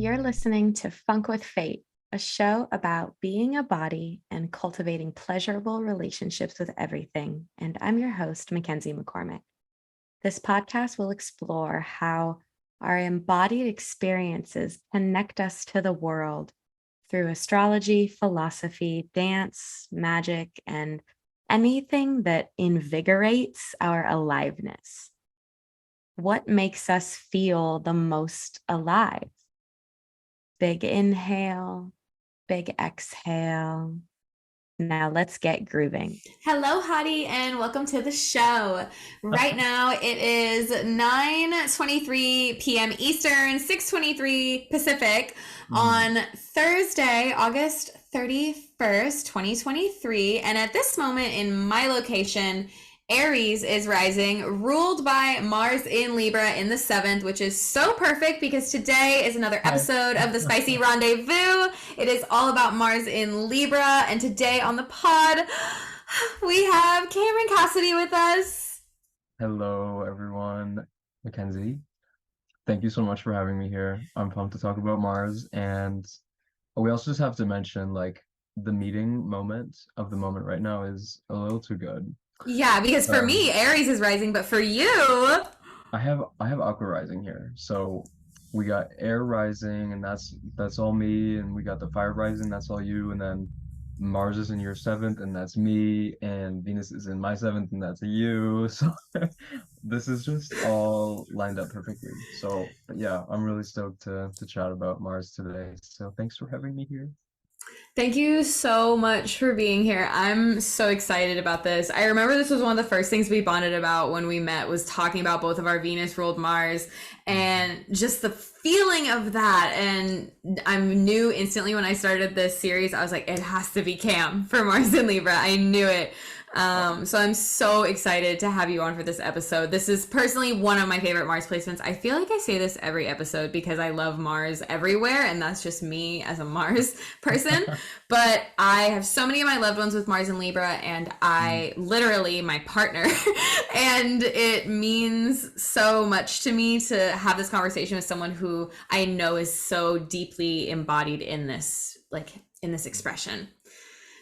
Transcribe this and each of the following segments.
You're listening to Funk with Fate, a show about being a body and cultivating pleasurable relationships with everything. And I'm your host, Mackenzie McCormick. This podcast will explore how our embodied experiences connect us to the world through astrology, philosophy, dance, magic, and anything that invigorates our aliveness. What makes us feel the most alive? Big inhale, big exhale. Now let's get grooving. Hello, Hottie, and welcome to the show. Right now it is 9:23 p.m. Eastern, 6:23 Pacific on Thursday, August 31st, 2023. And at this moment in my location, Aries is rising, ruled by Mars in Libra in the 7th, which is so perfect because today is another episode of the Spicy Rendezvous. It is all about Mars in Libra, and today on the pod, we have Cameron Cassidy with us. Hello, everyone. Mackenzie, thank you so much for having me here. I'm pumped to talk about Mars, and we also just have to mention, like, the meeting moment of the moment right now is a little too good. Yeah, because for me, Aries is rising, but for you, I have Aqua rising here. So we got air rising, and that's all me, and we got the fire rising, that's all you, and then Mars is in your 7th, and that's me, and Venus is in my 7th, and that's you. So this is just all lined up perfectly. So yeah, I'm really stoked to chat about Mars today. So thanks for having me here. thank you so much for being here. I'm so excited about this. I remember this was one of the first things we bonded about when we met, was talking about both of our Venus ruled Mars and just the feeling of that. And I knew instantly when I started this series, I was like, it has to be Cam for Mars and Libra. I knew it. So I'm so excited to have you on for this episode. This is personally one of my favorite Mars placements. I feel like I say this every episode because I love Mars everywhere, and that's just me as a Mars person. But I have so many of my loved ones with Mars and Libra, and I literally, my partner, and it means so much to me to have this conversation with someone who I know is so deeply embodied in this, like in this expression.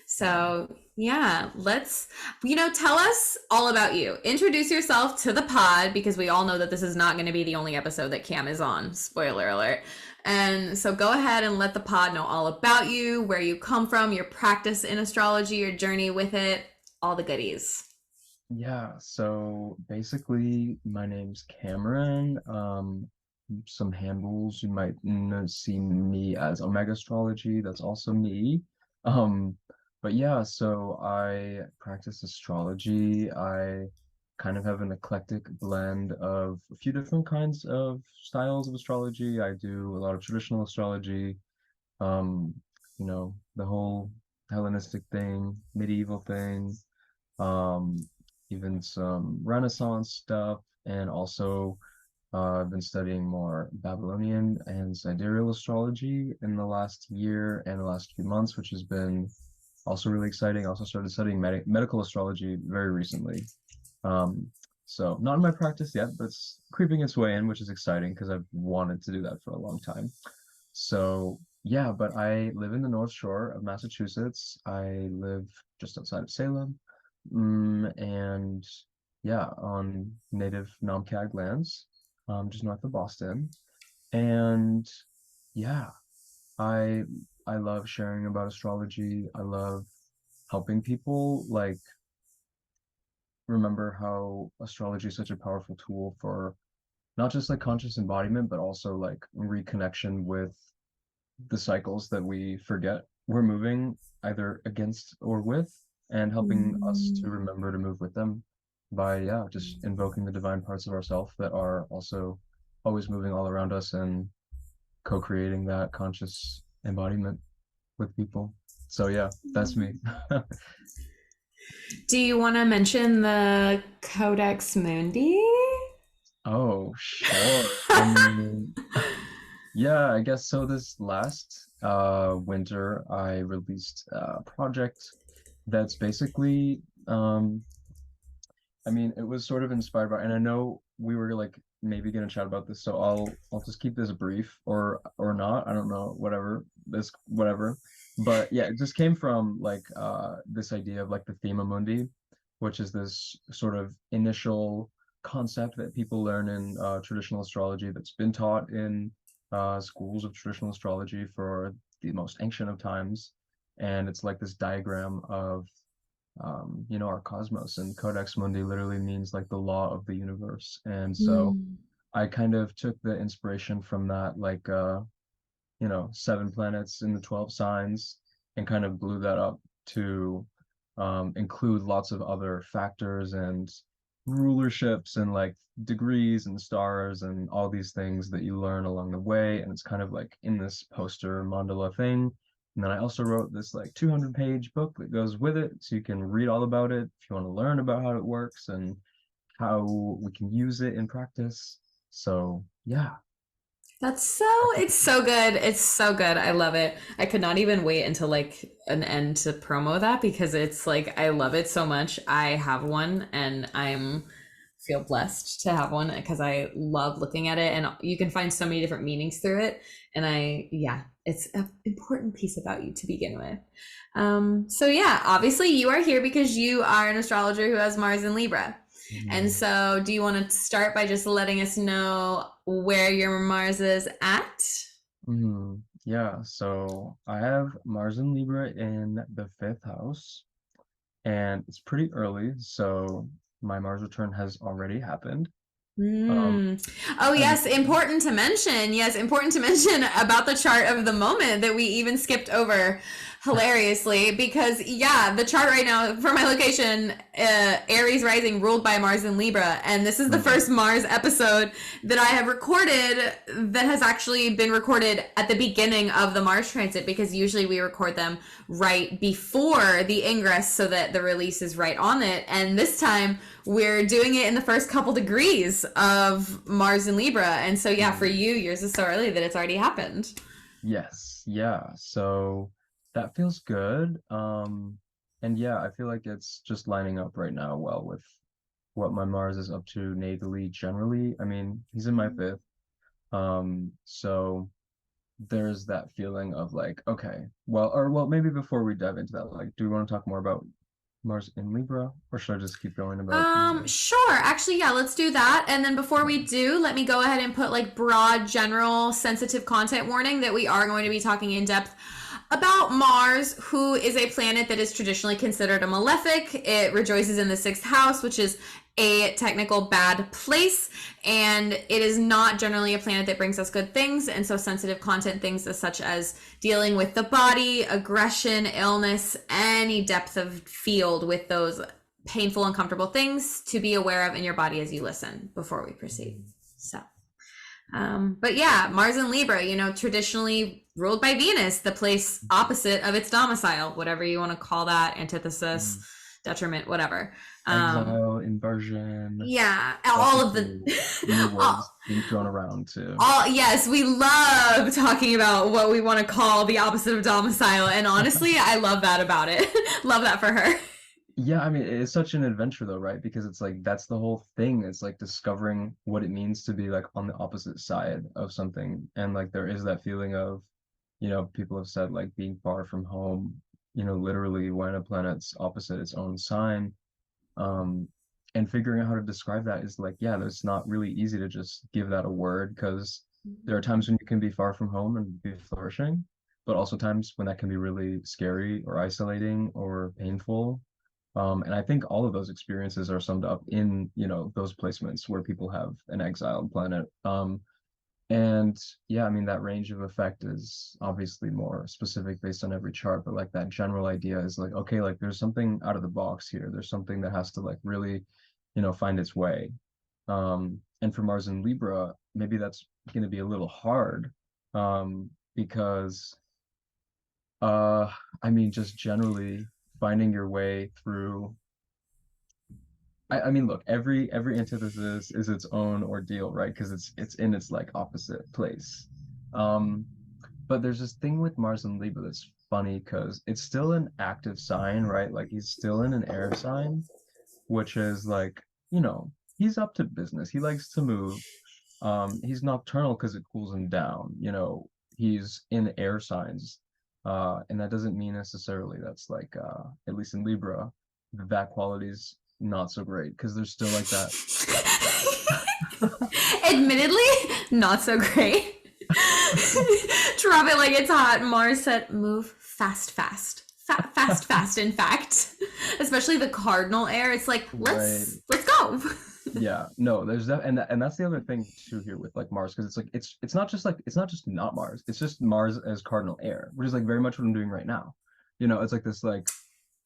So yeah, let's, tell us all about you. Introduce yourself to the pod, because we all know that this is not going to be the only episode that Cam is on. Spoiler alert. And so go ahead and let the pod know all about you, where you come from, your practice in astrology, your journey with it, all the goodies. Yeah, so basically my name's Cameron. Some handles you might see me as Omega Astrology. That's also me. But yeah, so I practice astrology. I kind of have an eclectic blend of a few different kinds of styles of astrology. I do a lot of traditional astrology, um, the whole Hellenistic thing, medieval thing, um, even some Renaissance stuff, and also I've been studying more Babylonian and sidereal astrology in the last year and the last few months, which has been also really exciting. I also started studying medical astrology very recently. So not in my practice yet, but it's creeping its way in, which is exciting because I've wanted to do that for a long time. So yeah, but I live in the North Shore of Massachusetts. I live just outside of Salem, and yeah, on native Namkag lands, just north of Boston. And yeah, I I love sharing about astrology. I love helping people, like, remember how astrology is such a powerful tool for not just like conscious embodiment, but also like reconnection with the cycles that we forget we're moving either against or with, and helping us to remember to move with them by, yeah, just invoking the divine parts of ourselves that are also always moving all around us, and co-creating that conscious embodiment with people. So yeah, that's me. Do you want to mention the Codex Mundi? Oh, sure. Yeah, I guess so. This last winter, I released a project that's basically, I mean, it was sort of inspired by, and I know we were like maybe gonna chat about this, so I'll just keep this brief or not. I don't know, whatever. But yeah, it just came from like this idea of like the thema mundi, which is this sort of initial concept that people learn in traditional astrology that's been taught in schools of traditional astrology for the most ancient of times. And it's like this diagram of our cosmos, and Codex Mundi literally means like the law of the universe. And so Mm. I kind of took the inspiration from that, like seven planets in the 12 signs, and kind of blew that up to include lots of other factors and rulerships and like degrees and stars and all these things that you learn along the way. And it's kind of like in this poster mandala thing. And then I also wrote this like 200-page book that goes with it, so you can read all about it if you want to learn about how it works and how we can use it in practice. So yeah. It's so good. It's so good. I love it. I could not even wait until like an end to promo that, because it's like, I love it so much. I have one and I'm feel blessed to have one because I love looking at it, and you can find so many different meanings through it. And it's an important piece about you to begin with. So yeah, obviously you are here because you are an astrologer who has Mars in Libra. And so do you want to start by just letting us know where your Mars is at? Yeah, so I have Mars and Libra in the fifth house, and it's pretty early, so my Mars return has already happened. Um, Oh, and yes, important to mention. Yes, important to mention about the chart of the moment that we even skipped over hilariously, because yeah, the chart right now for my location, Aries rising ruled by Mars in Libra, and this is the mhm, first Mars episode that I have recorded that has actually been recorded at the beginning of the Mars transit, because usually we record them right before the ingress so that the release is right on it, and this time we're doing it in the first couple degrees of Mars in Libra. And so yeah, for mhm. you, yours is so early that it's already happened. Yes, yeah, so that feels good. And yeah, I feel like it's just lining up right now well with what my Mars is up to natally generally. I mean, he's in my fifth. So there's that feeling of like, okay, well, maybe before we dive into that, like, do we want to talk more about Mars in Libra, or should I just keep going about the Sure. Actually, yeah, let's do that. And then before we do, let me go ahead and put like broad, general, sensitive content warning that we are going to be talking in depth about Mars, who is a planet that is traditionally considered a malefic. It rejoices in the sixth house, which is a technical bad place, and it is not generally a planet that brings us good things. And so sensitive content, things such as dealing with the body, aggression, illness, any depth of field with those painful, uncomfortable things to be aware of in your body as you listen before we proceed. So but yeah, Mars and Libra, traditionally ruled by Venus, the place opposite of its domicile, whatever you want to call that, antithesis, mm, detriment, whatever. exile, inversion, Yeah, lots all of of the cool new all, words being thrown around too. all yes, we love talking about what we want to call the opposite of domicile, and honestly, I love that about it. Love that for her. Yeah, I mean, it's such an adventure though, right? Because it's like that's the whole thing. It's like discovering what it means to be like on the opposite side of something. And like there is that feeling of, people have said like being far from home, literally when a planet's opposite its own sign. Um, and figuring out how to describe that is like, yeah, it's not really easy to just give that a word, because there are times when you can be far from home and be flourishing, but also times when that can be really scary or isolating or painful. And I think all of those experiences are summed up in, those placements where people have an exiled planet. And yeah, I mean, that range of effect is obviously more specific based on every chart, but like that general idea is like, okay, like there's something out of the box here. There's something that has to like really, find its way. And for Mars and Libra, maybe that's going to be a little hard, because, uh, I mean, just generally finding your way through. I mean, look, every antithesis is its own ordeal, right? Because it's in its like opposite place. Um, but there's this thing with Mars and Libra that's funny because it's still an active sign, right? Like he's still in an air sign, which is like, he's up to business. He likes to move. He's nocturnal because it cools him down. He's in air signs, and that doesn't mean necessarily that's like at least in Libra, that quality's not so great because there's still like that. Admittedly, not so great. Drop it like it's hot. Mars said, move fast, fast. Fast, fast, in fact. Especially the cardinal air. It's like, let's go. Yeah, no, there's that, and that's the other thing too here with like Mars, because it's like it's not just not Mars, it's just Mars as cardinal air, which is like very much what I'm doing right now. It's like this like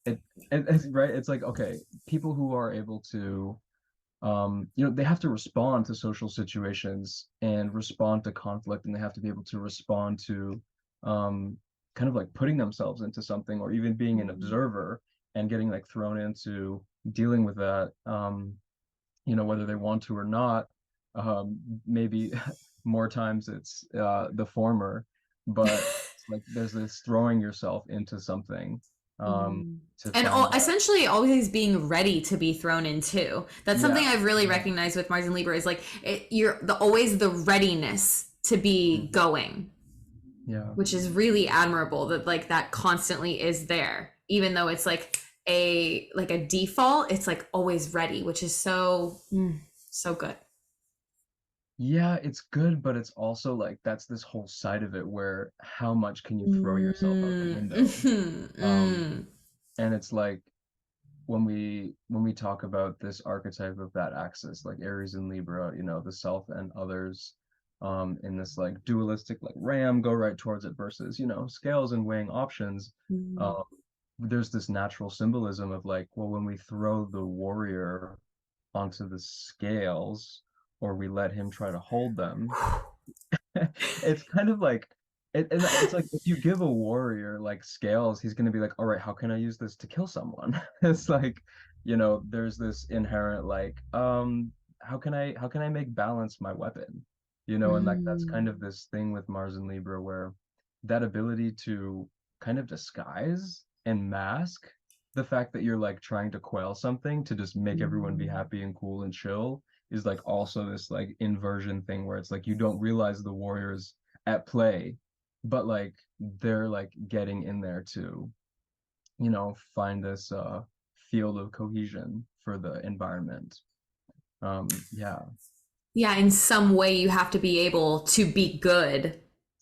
it's right. It's like, okay, people who are able to they have to respond to social situations and respond to conflict, and they have to be able to respond to kind of like putting themselves into something, or even being an observer and getting like thrown into dealing with that, whether they want to or not. Maybe more times it's the former, but it's like there's this throwing yourself into something, to and find that. essentially always being ready to be thrown into. That's something I've really recognized with Mars and Libra, is like always the readiness to be going. Yeah, which is really admirable, that like that constantly is there, even though it's like a default. It's like always ready, which is so good. Yeah, it's good, but it's also like that's this whole side of it where how much can you throw yourself out the window? And it's like when we talk about this archetype of that axis, like Aries and Libra, the self and others, in this like dualistic like ram, go right towards it, versus, scales and weighing options. There's this natural symbolism of like, well, when we throw the warrior onto the scales, or we let him try to hold them, it's kind of like it's like if you give a warrior like scales, he's going to be like, all right, how can I use this to kill someone? It's like, there's this inherent like, how can I make balance my weapon? And like that's kind of this thing with Mars and Libra, where that ability to kind of disguise and mask the fact that you're like trying to quell something to just make everyone be happy and cool and chill, is like also this like inversion thing, where it's like you don't realize the warriors at play, but like they're like getting in there to find this field of cohesion for the environment. Yeah. Yeah, in some way you have to be able to be good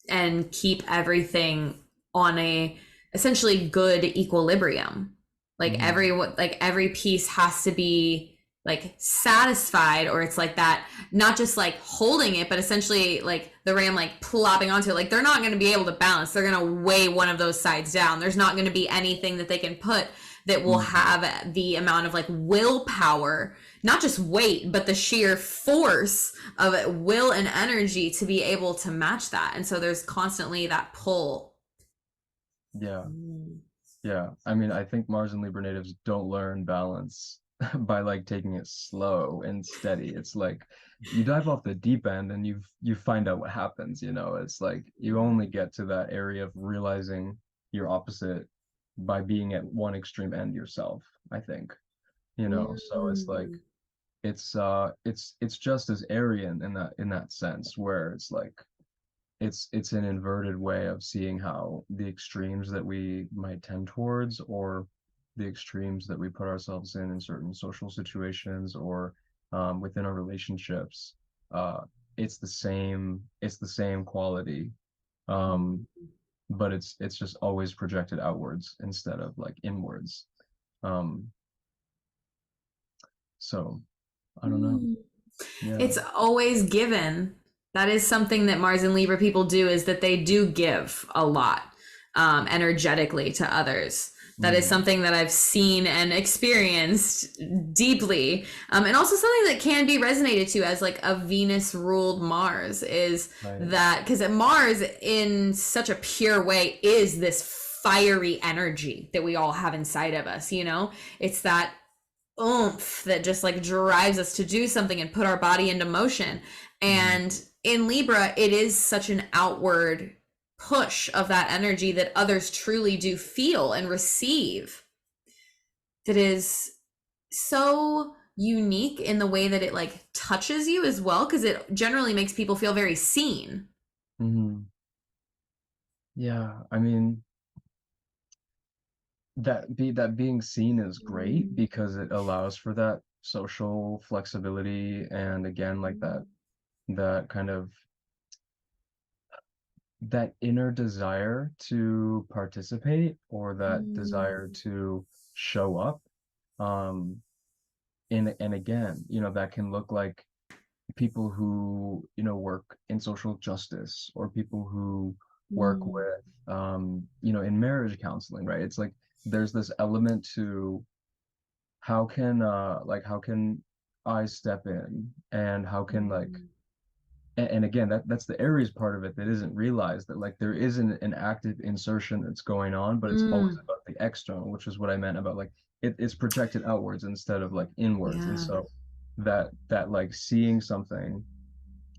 and keep everything on a essentially good equilibrium. Like every piece has to be like satisfied, or it's like that, not just like holding it, but essentially like the ram like plopping onto it. Like they're not going to be able to balance. They're going to weigh one of those sides down. There's not going to be anything that they can put that will have the amount of like willpower, not just weight, but the sheer force of it, will and energy to be able to match that. And so there's constantly that pull. Yeah. Yeah. I mean, I think Mars and Libra natives don't learn balance by like taking it slow and steady. It's like you dive off the deep end and you find out what happens. It's like you only get to that area of realizing your opposite by being at one extreme end yourself, I think. So it's like it's just as Aryan in that sense, where it's like it's an inverted way of seeing how the extremes that we might tend towards, or the extremes that we put ourselves in certain social situations, or within our relationships, it's the same quality, but it's just always projected outwards instead of like inwards. So I don't know. Yeah. It's always given. That is something that Mars and Libra people do, is that they do give a lot energetically to others. That is something that I've seen and experienced deeply. And also something that can be resonated to as like a Venus ruled Mars, is that because Mars in such a pure way is this fiery energy that we all have inside of us. It's that oomph that just like drives us to do something and put our body into motion. And in Libra, it is such an outward push of that energy that others truly do feel and receive, that is so unique in the way that it like touches you as well, because it generally makes people feel very seen. Yeah, I mean, that being seen is great because it allows for that social flexibility, and again, like that kind of that inner desire to participate, or that desire to show up. um and again, that can look like people who work in social justice, or people who work Mm. with in marriage counseling, right? It's like there's this element to how can I step in, and how can like and again, that's the Aries part of it that isn't realized, that like there isn't an active insertion that's going on, but it's always Mm. about the external, which is what I meant about like it's projected outwards instead of like inwards. And Yeah. so that like seeing something,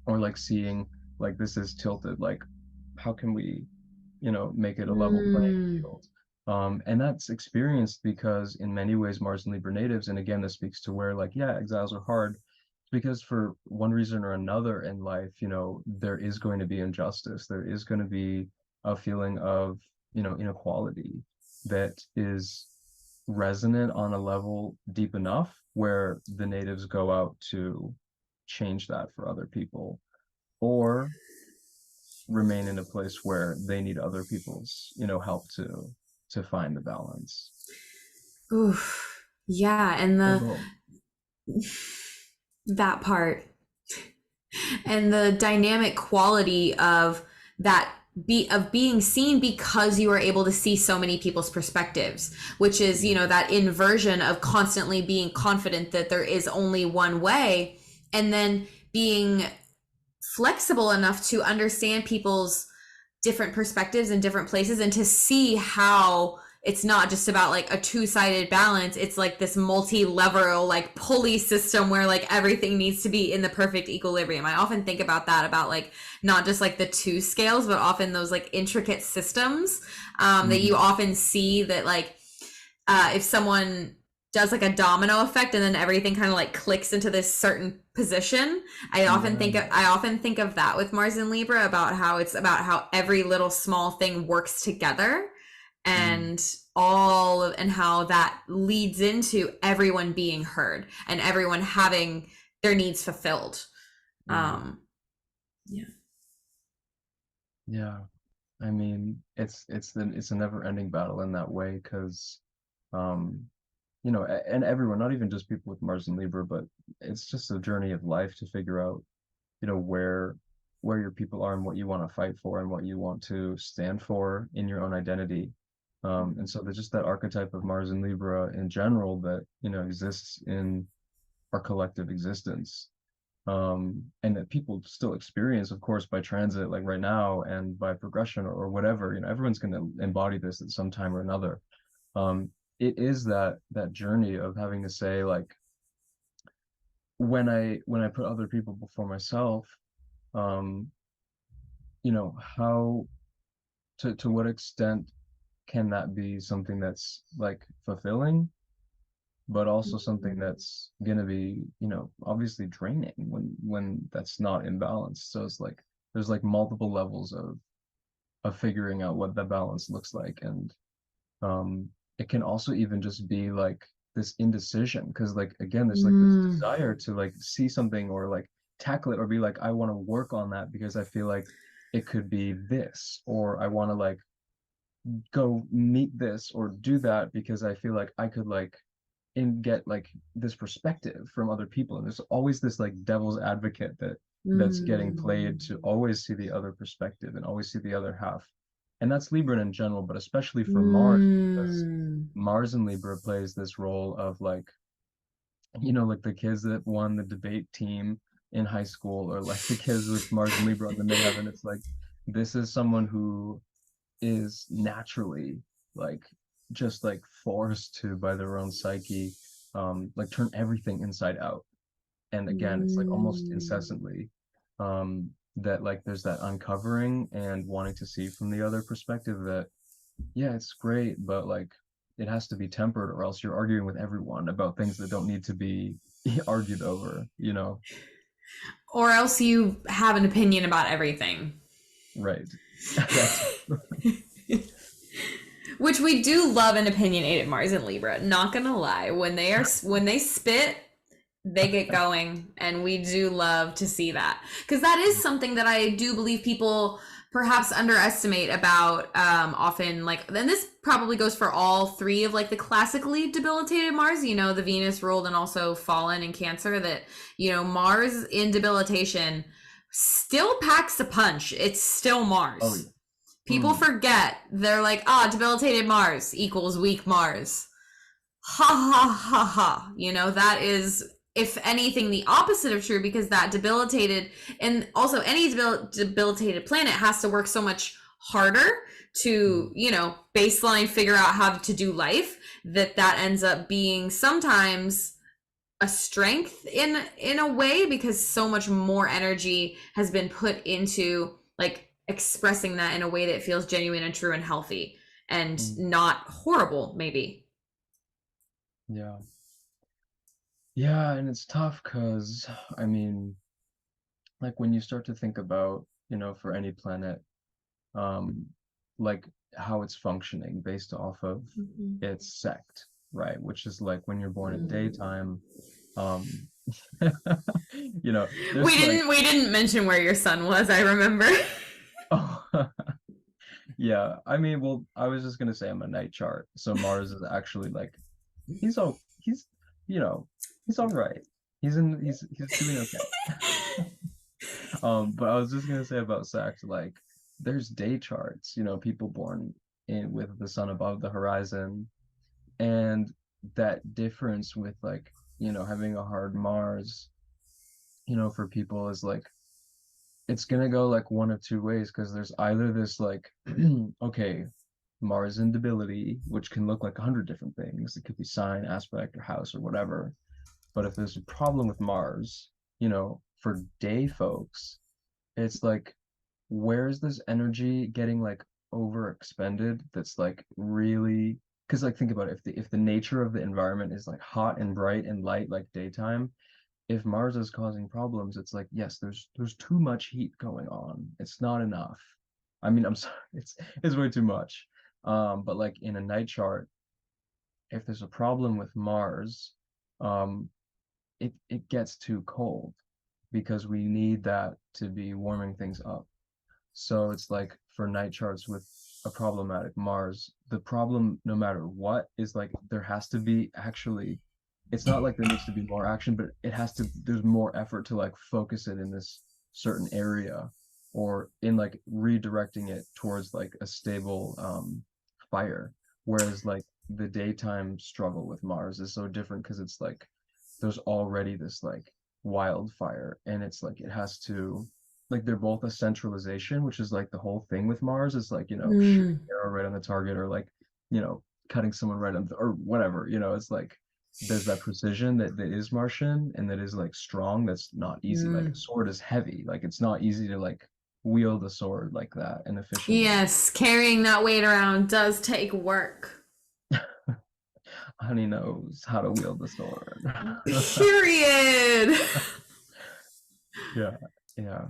or like seeing like this is tilted, like how can we make it a level playing Mm. field. And that's experienced because in many ways Mars and Libra natives, and again this speaks to where like yeah, exiles are hard, because for one reason or another in life, there is going to be injustice, there is going to be a feeling of inequality that is resonant on a level deep enough where the natives go out to change that for other people, or remain in a place where they need other people's help to find the balance. Oof. Yeah, and Or the both. that part and the dynamic quality of that of being seen, because you are able to see so many people's perspectives, which is that inversion of constantly being confident that there is only one way, and then being flexible enough to understand people's different perspectives in different places, and to see how it's not just about like a two-sided balance. It's like this multi-level like pulley system where like everything needs to be in the perfect equilibrium. I often think about that, about like not just like the two scales, but often those like intricate systems that you often see, that like if someone does like a domino effect and then everything kind of like clicks into this certain position. I often think of that with Mars and Libra, about how it's about how every little small thing works together, and and how that leads into everyone being heard and everyone having their needs fulfilled. Yeah. Yeah, I mean, it's a never ending battle in that way, because um and everyone, not even just people with Mars and Libra, but it's just a journey of life to figure out where your people are, and what you want to fight for, and what you want to stand for in your own identity. And so there's just that archetype of Mars and Libra in general that exists in our collective existence, and that people still experience, of course, by transit, like right now, and by progression, or whatever. Everyone's going to embody this at some time or another. um, it is that journey of having to say, like, when I put other people before myself, um, how to what extent can that be something that's like fulfilling, but also something that's gonna be, obviously draining when that's not in balance. So it's like there's like multiple levels of figuring out what that balance looks like. And um it can also even just be like this indecision, because like again there's like this desire to like see something, or like tackle it, or be like, I want to work on that because I feel like it could be this, or I want to like go meet this or do that because I feel like I could like and get like this perspective from other people. And there's always this like devil's advocate that's getting played to always see the other perspective and always see the other half. And that's Libra in general, but especially for Mars, because Mars in Libra plays this role of like, like the kids that won the debate team in high school, or like the kids with Mars and Libra on the midheaven. It's like this is someone who is naturally like just like forced to, by their own psyche, like turn everything inside out. And again, it's like almost incessantly, that like there's that uncovering and wanting to see from the other perspective that yeah, it's great, but like it has to be tempered, or else you're arguing with everyone about things that don't need to be argued over, Or else you have an opinion about everything. right. That's Which we do love an opinionated Mars and Libra. Not gonna lie, when they spit, they get going, and we do love to see that, because that is something that I do believe people perhaps underestimate about often, like, and this probably goes for all three of like the classically debilitated Mars, the Venus ruled and also fallen in Cancer, that Mars in debilitation still packs a punch. It's still Mars. oh yeah. People forget. They're like, debilitated Mars equals weak Mars. Ha ha ha ha. That is, if anything, the opposite of true, because that debilitated, and also any debilitated planet has to work so much harder to, baseline figure out how to do life, that ends up being sometimes a strength in a way, because so much more energy has been put into like expressing that in a way that feels genuine and true and healthy and not horrible, maybe. Yeah. Yeah, and it's tough because, I mean, like when you start to think about, for any planet, um, like how it's functioning based off of its sect, right? Which is like when you're born in daytime, um, there's We didn't mention where your son was, I remember. Oh, yeah. I mean, well, I was just gonna say I'm a night chart, so Mars is actually like he's he's he's all right. He's doing okay. But I was just gonna say about sect, like there's day charts, people born in with the sun above the horizon, and that difference with like, having a hard Mars, for people is like it's gonna go like one of two ways, because there's either this like okay, Mars instability, which can look like 100 different things. It could be sign, aspect, or house, or whatever. But if there's a problem with Mars, for day folks, it's like, where's this energy getting like overexpended? That's like really, because like think about it, if the nature of the environment is like hot and bright and light like daytime, if Mars is causing problems, it's like, yes, there's too much heat going on. It's not enough. I mean, I'm sorry, it's way too much. But like in a night chart, if there's a problem with Mars, um, it gets too cold because we need that to be warming things up. So it's like for night charts with a problematic Mars, the problem, no matter what, is like there has to be actually, it's not like there needs to be more action, but there's more effort to like focus it in this certain area, or in like redirecting it towards like a stable fire. Whereas like the daytime struggle with Mars is so different because it's like there's already this like wildfire, and it's like it has to, like, they're both a centralization, which is like the whole thing with Mars is like, shooting arrow right on the target, or like, cutting someone right on or whatever, it's like there's that precision that is Martian and that is like strong, that's not easy. Like a sword is heavy, like it's not easy to like wield a sword like that and efficiently. Yes, carrying that weight around does take work. Honey knows how to wield the sword. Period. Yeah, yeah.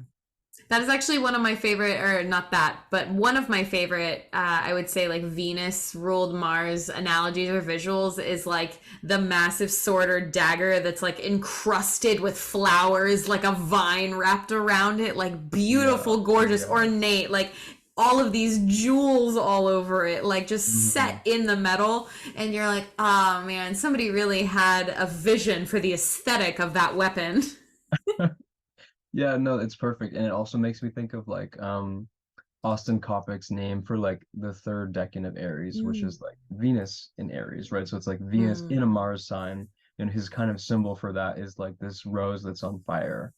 That is actually one of my favorite, or not that, but one of my favorite, I would say, like Venus ruled Mars analogies or visuals is like the massive sword or dagger that's like encrusted with flowers, like a vine wrapped around it, like beautiful, gorgeous, ornate, like all of these jewels all over it, like just set in the metal. And you're like, oh man, somebody really had a vision for the aesthetic of that weapon. Yeah, no, it's perfect. And it also makes me think of like Austin Coppock's name for like the third decan of Aries, which is like Venus in Aries, right? So it's like Venus in a Mars sign, and his kind of symbol for that is like this rose that's on fire.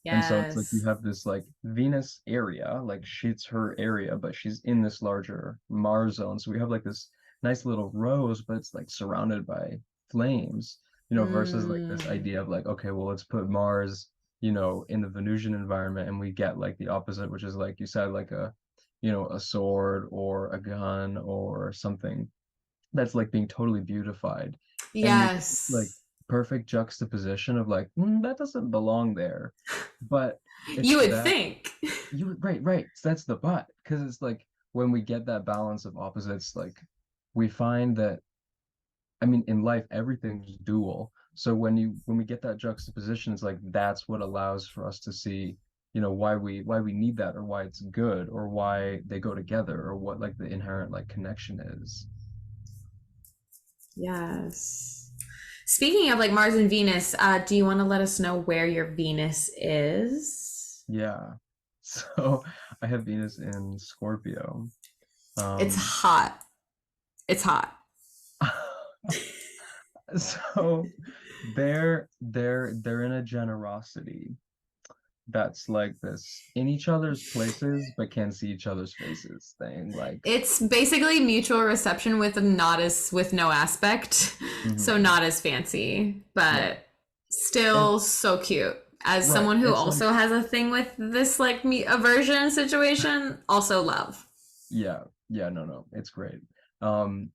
And so it's like you Yes. have this like Venus area, like she's her area, but she's in this larger Mars zone. So we have like this nice little rose, but it's like surrounded by flames, versus like this idea of like, okay, well, let's put Mars, in the Venusian environment, and we get like the opposite, which is like you said, like a sword or a gun or something that's like being totally beautified. And like Yes. perfect juxtaposition of like, that doesn't belong there. But it's You would that think. you right. That's the but, because it's like when we get that balance of opposites, like we find that, I mean, in life everything's dual. So when we get that juxtaposition, it's like that's what allows for us to see, why we need that, or why it's good, or why they go together, or what like the inherent like connection is. Yes. Speaking of like Mars and Venus, do you want to let us know where your Venus is? Yeah. So I have Venus in Scorpio. It's Um, hot. It's hot. so they're in a generosity that's like this in each other's places but can't see each other's faces thing. Like, It's basically mutual reception with no aspect. So mhm, not as fancy, yeah. but And still so cute. As right, someone who it's like, also has a thing with this like me aversion situation, also love. yeah, yeah, no, it's great. Um,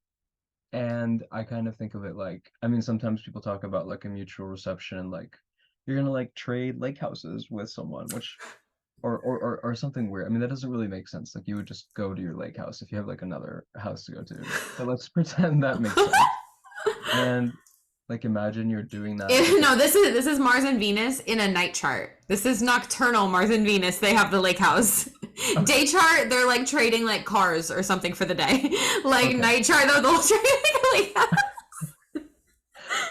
and I kind of think of it like, I mean, sometimes people talk about like a mutual reception, like you're gonna like trade lake houses with someone, which or something weird. I mean, that doesn't really make sense. Like you would just go to your lake house if you have like another house to go to. But let's pretend that makes sense. And like imagine you're doing that with No, this is Mars and Venus in a night chart. This is nocturnal Mars and Venus. They have the lake house. okay, Day chart, they're like trading like cars or something for the day. Like okay, night chart, they'll trade like a lake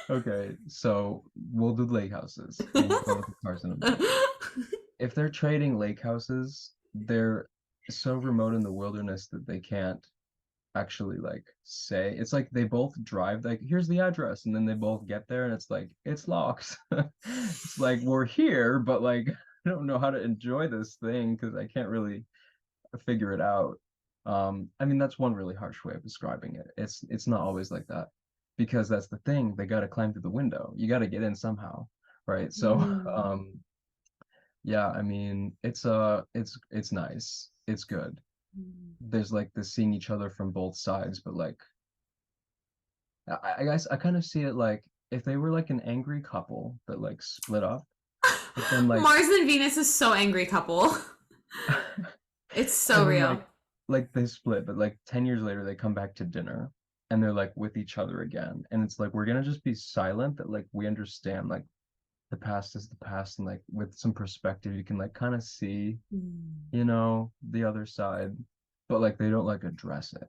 okay. So we'll do lake houses and we'll go with the cars in a minute. house. If they're trading lake houses, they're so remote in the wilderness that they can't actually like say. It's like they both drive, like here's the address, and then they both get there and it's like it's locked. It's like we're here but like I don't know how to enjoy this thing because I can't really figure it out. I mean, that's one really harsh way of describing it. It's not always like that, because that's the thing, they got to climb through the window, you got to get in somehow, right? So Mm. yeah, I mean, it's nice, it's good. There's like the seeing each other from both sides, but like I guess I kind of see it like if they were like an angry couple that like split up, but then like Mars and Venus is so angry couple. It's so and then real. like they split, but like 10 years later they come back to dinner and they're like with each other again. And it's like we're gonna just be silent that like we understand like the past is the past, and like with some perspective you can like kind of see, Mm. the other side, but like they don't like address it.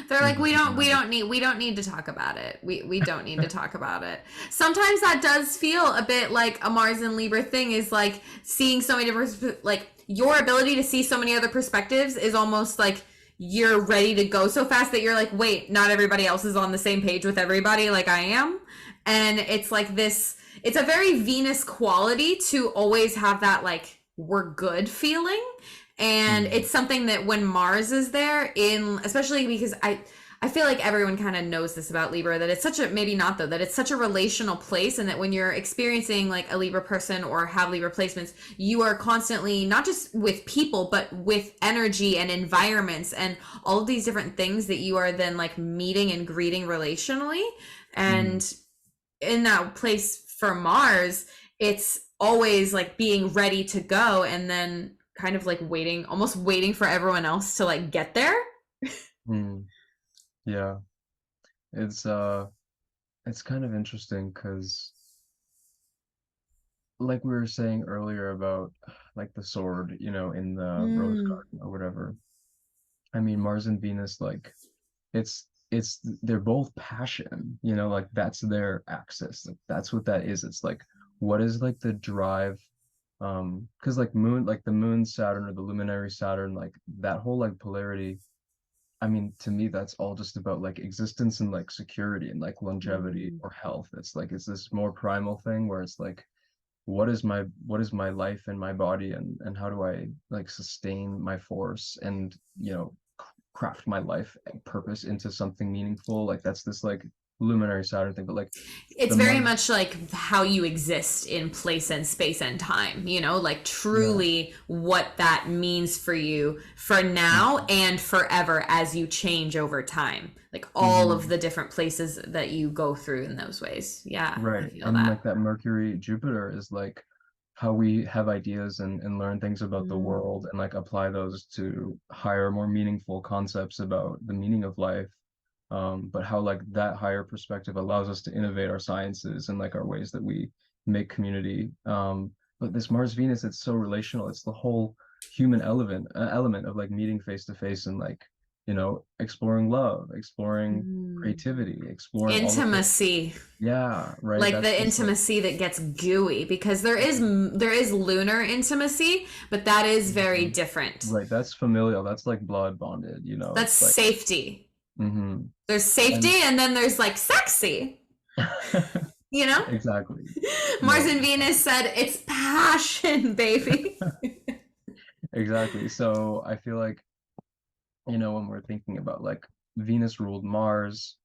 They're Which like, is we nice. don't need to talk about it. We don't need to talk about it. Sometimes that does feel a bit like a Mars and Libra thing, is like seeing so many different, like your ability to see so many other perspectives is almost like you're ready to go so fast that you're like, wait, not everybody else is on the same page with everybody like I am. And it's like this, it's a very Venus quality to always have that like we're good feeling. And Mm, it's something that when Mars is there, in especially because I feel like everyone kind of knows this about Libra, that it's such a, maybe not though, that it's such a relational place, and that when you're experiencing like a Libra person or have Libra placements, you are constantly not just with people but with energy and environments and all of these different things that you are then like meeting and greeting relationally. mm, And in that place for Mars, it's always like being ready to go, and then kind of like waiting, almost waiting for everyone else to like get there. mm. Yeah, it's kind of interesting because like we were saying earlier about like the sword, in the rose Mm. garden or whatever. I mean, Mars and Venus, like it's they're both passion, like that's their axis. Like that's what that is. It's like what is like the drive, because like the moon Saturn or the luminary Saturn, like that whole like polarity, I mean, to me, that's all just about like existence and like security and like longevity Mm. or health. It's this more primal thing where it's like what is my life and my body, and how do I like sustain my force and craft my life and purpose into something meaningful. Like that's this like luminary Saturn thing, but like It's the very Mars, much like how you exist in place and space and time, like yeah. truly what that means for you for now and forever as you change over time. Like all of Mm-hmm. the different places that you go through in those ways. Yeah, I Right. feel And that. like that Mercury Jupiter is like how we have ideas and learn things about the world Mm. and like apply those to higher, more meaningful concepts about the meaning of life. But how like that higher perspective allows us to innovate our sciences and like our ways that we make community. But this Mars Venus, it's so relational. It's the whole human element of like meeting face to face and like, exploring love, exploring Mm. creativity, exploring all the things. Intimacy, Yeah, right. like That's the just like, intimacy that gets gooey, because there is lunar intimacy, but that is very mhm. different. Right. That's familial. That's like blood bonded, That's it's like, safety. hmm There's safety, and and then there's like sexy, you know? exactly. Mars No, and Venus exactly. said it's passion, baby. Exactly. So I feel like, when we're thinking about like Venus ruled Mars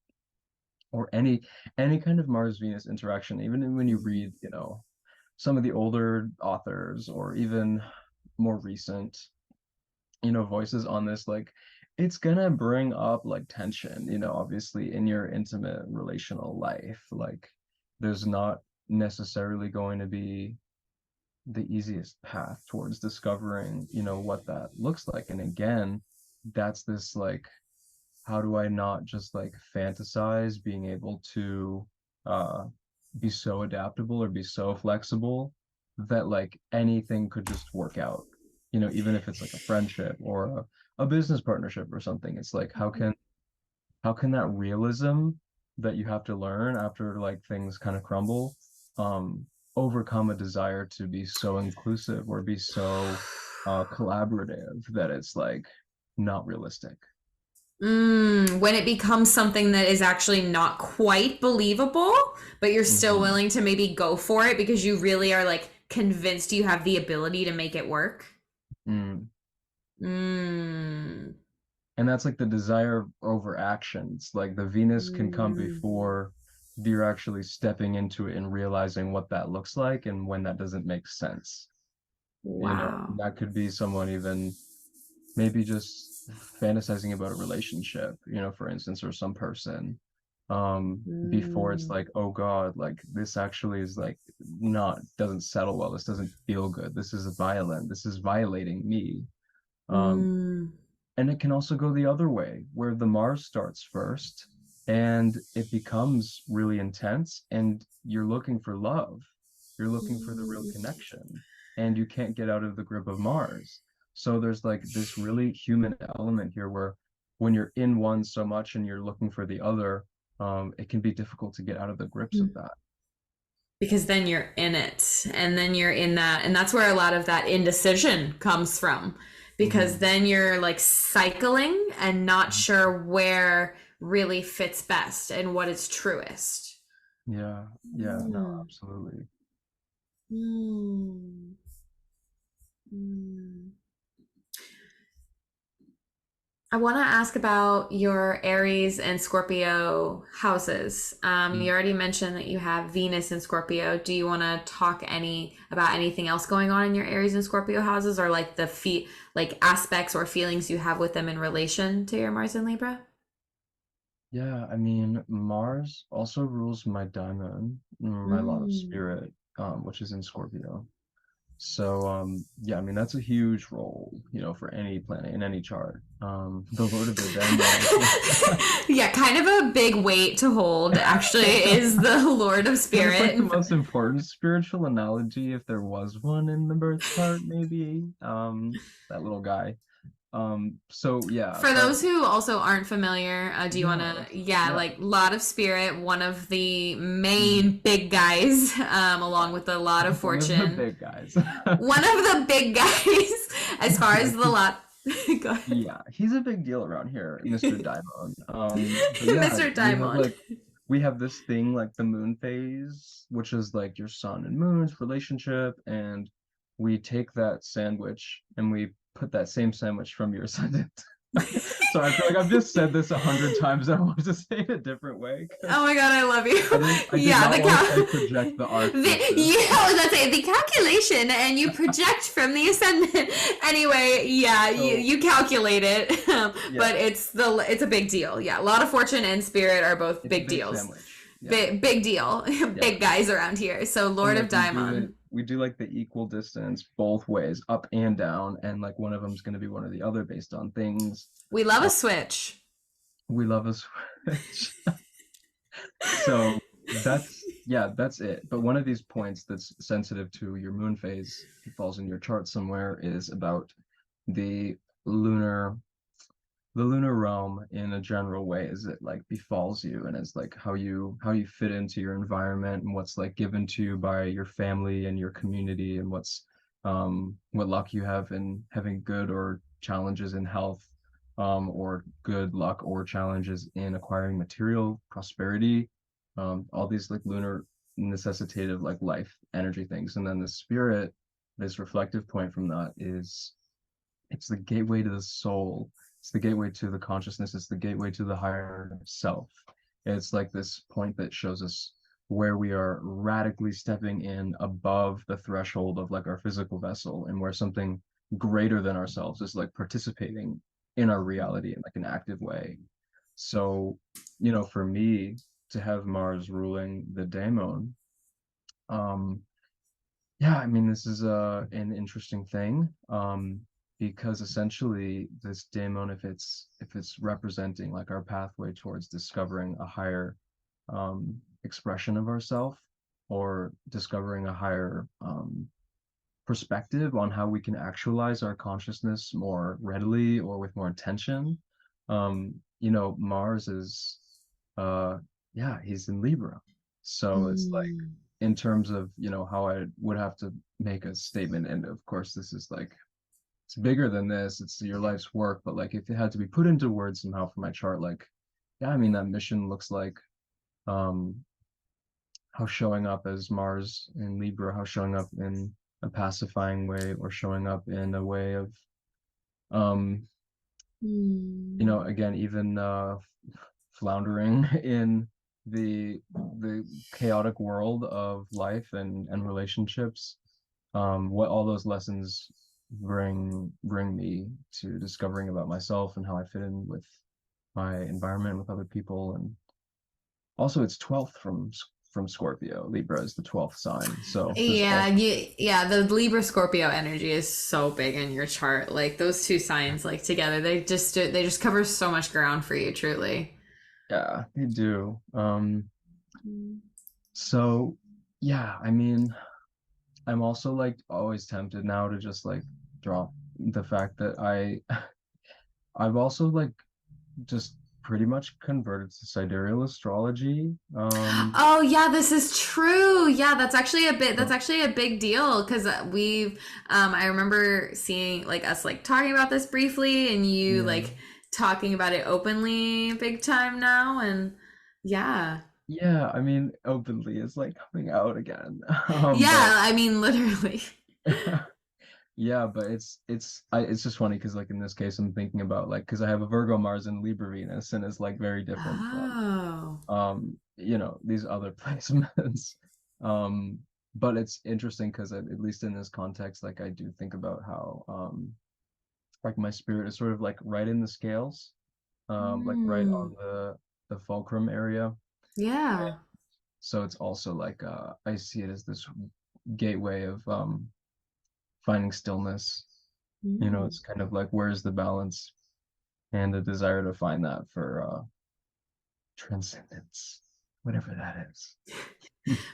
or any kind of Mars Venus interaction, even when you read, some of the older authors or even more recent voices on this, like it's gonna bring up like tension, obviously in your intimate relational life. Like there's not necessarily going to be the easiest path towards discovering, what that looks like. And again, that's this like, how do I not just like fantasize being able to uh be so adaptable or be so flexible that like anything could just work out, even if it's like a friendship or a business partnership or something. It's like how can that realism that you have to learn after like things kind of crumble um overcome a desire to be so inclusive or be so collaborative that it's like not realistic. When it becomes something that is actually not quite believable, but you're still Hmm. willing to maybe go for it because you really are like convinced you have the ability to make it work. Mm. Mm. And that's like the desire over action. It's like the Venus can come Mm. before you're actually stepping into it and realizing what that looks like and when that doesn't make sense. Wow. That could be someone even maybe just fantasizing about a relationship, for instance, or some person, before it's Mm. like, oh God, like this actually is like not doesn't settle well. This doesn't feel good. This is violent. This is violating me. Um, Mm. and it can also go the other way, where the Mars starts first and it becomes really intense, and you're looking for love. You're looking for the real connection, and you can't get out of the grip of Mars. So there's like this really human element here where when you're in one so much and you're looking for the other, it can be difficult to get out of the grips of that. Because then you're in it, and then you're in that, and that's where a lot of that indecision comes from, because Hmm. then you're like cycling and not sure where really fits best and what is truest. Yeah, yeah, no, Mm. absolutely. Mm. Mm. I want to ask about your Aries and Scorpio houses. You already mentioned that you have Venus in Scorpio. Do you want to talk about anything else going on in your Aries and Scorpio houses, or like like aspects or feelings you have with them in relation to your Mars and Libra? Yeah, I mean, Mars also rules my diamond, my lot of Mm. spirit, which is in Scorpio. So, yeah, I mean, that's a huge role, for any planet in any chart. The Lord of the Diamond. Yeah, kind of a big weight to hold, actually, is the Lord of But it's like Spirit. the most important spiritual analogy, if there was one in the birth chart, maybe. That little guy. So yeah, For but those who also aren't familiar, do you want no, to, that's yeah, yeah. like Lot of Spirit, one of the Mhm. main big guys, along with a lot of One of the fortune. big guys. One of the big guys, as far as Like the lot. Go ahead. yeah, he's a big deal around here, Mr. Diamond. But yeah, Mr. Diamond. we have this thing like the moon phase, which is like your sun and moon's relationship, and we take that sandwich and we put that same sandwich from your ascendant. So I feel like I've just said this 100 times. I want to say it a different way Oh because my God, I love you. I did Yeah, not want to say project the arc thesis. yeah, I was about to say the calculation, and you project from the ascendant. Anyway, yeah, So you calculate it, yeah, but it's a big deal. Yeah, a lot of fortune and spirit are both it's a big big deals. sandwich. Yeah, Big deal. yeah. Big guys around here. So And Lord of like Daimon. we do like the equal distance both ways, up and down, and like one of them is going to be one or the other based on things. We love a Uh, switch. we love a switch. So that's it. But one of these points that's sensitive to your moon phase, if it falls in your chart somewhere, is about the lunar the lunar realm in a general way as it like befalls you, and as like how you fit into your environment, and what's like given to you by your family and your community, and what luck you have in having good or challenges in health, or good luck or challenges in acquiring material prosperity, all these like lunar necessitative like life energy things. And then the spirit, this reflective point from that, is it's the gateway to the soul. It's the gateway to the consciousness. It's the gateway to the higher self. It's like this point that shows us where we are radically stepping in above the threshold of like our physical vessel, and where something greater than ourselves is like participating in our reality in like an active way. So, for me to have Mars ruling the daemon, um, yeah, I mean, this is an interesting thing, because essentially this daemon, if it's representing like our pathway towards discovering a higher expression of ourself, or discovering a higher perspective on how we can actualize our consciousness more readily or with more intention. Mars is yeah, he's in Libra. So it's like, Mm. in terms of, how I would have to make a statement, and of course this is like, it's bigger than this, it's your life's work, but like if it had to be put into words somehow for my chart, like, yeah, I mean, that mission looks like, um how showing up as Mars in Libra, how showing up in a pacifying way, or showing up in a way of, um Mm. again, even floundering in the chaotic world of life and relationships, what all those lessons bring me to discovering about myself and how I fit in with my environment, with other people. And also it's 12th from Scorpio. Libra is the 12th sign, so there's Yeah, also, yeah, the Libra Scorpio energy is so big in your chart. Like those two signs like together, they just cover so much ground for you, truly. yeah, they do. So yeah, I mean, I'm also like always tempted now to just like drop the fact that I've also like just pretty much converted to sidereal astrology. Oh yeah, this is true. Yeah, that's So, actually a big deal because I remember seeing like us like talking about this briefly and you yeah. like talking about it openly big time now and yeah. Yeah, I mean, openly it's like coming out again. Yeah, But I mean literally. yeah, but it's just funny because like in this case I'm thinking about like, because I have a Virgo Mars and Libra Venus, and it's like very different from Oh. these other placements. Um, but it's interesting because at least in this context, like I do think about how like my spirit is sort of like right in the scales, like right Mm. on the fulcrum area. Yeah. So it's also like, I see it as this gateway of finding stillness. Mm. It's kind of like, where's the balance, and a desire to find that for transcendence, whatever that is.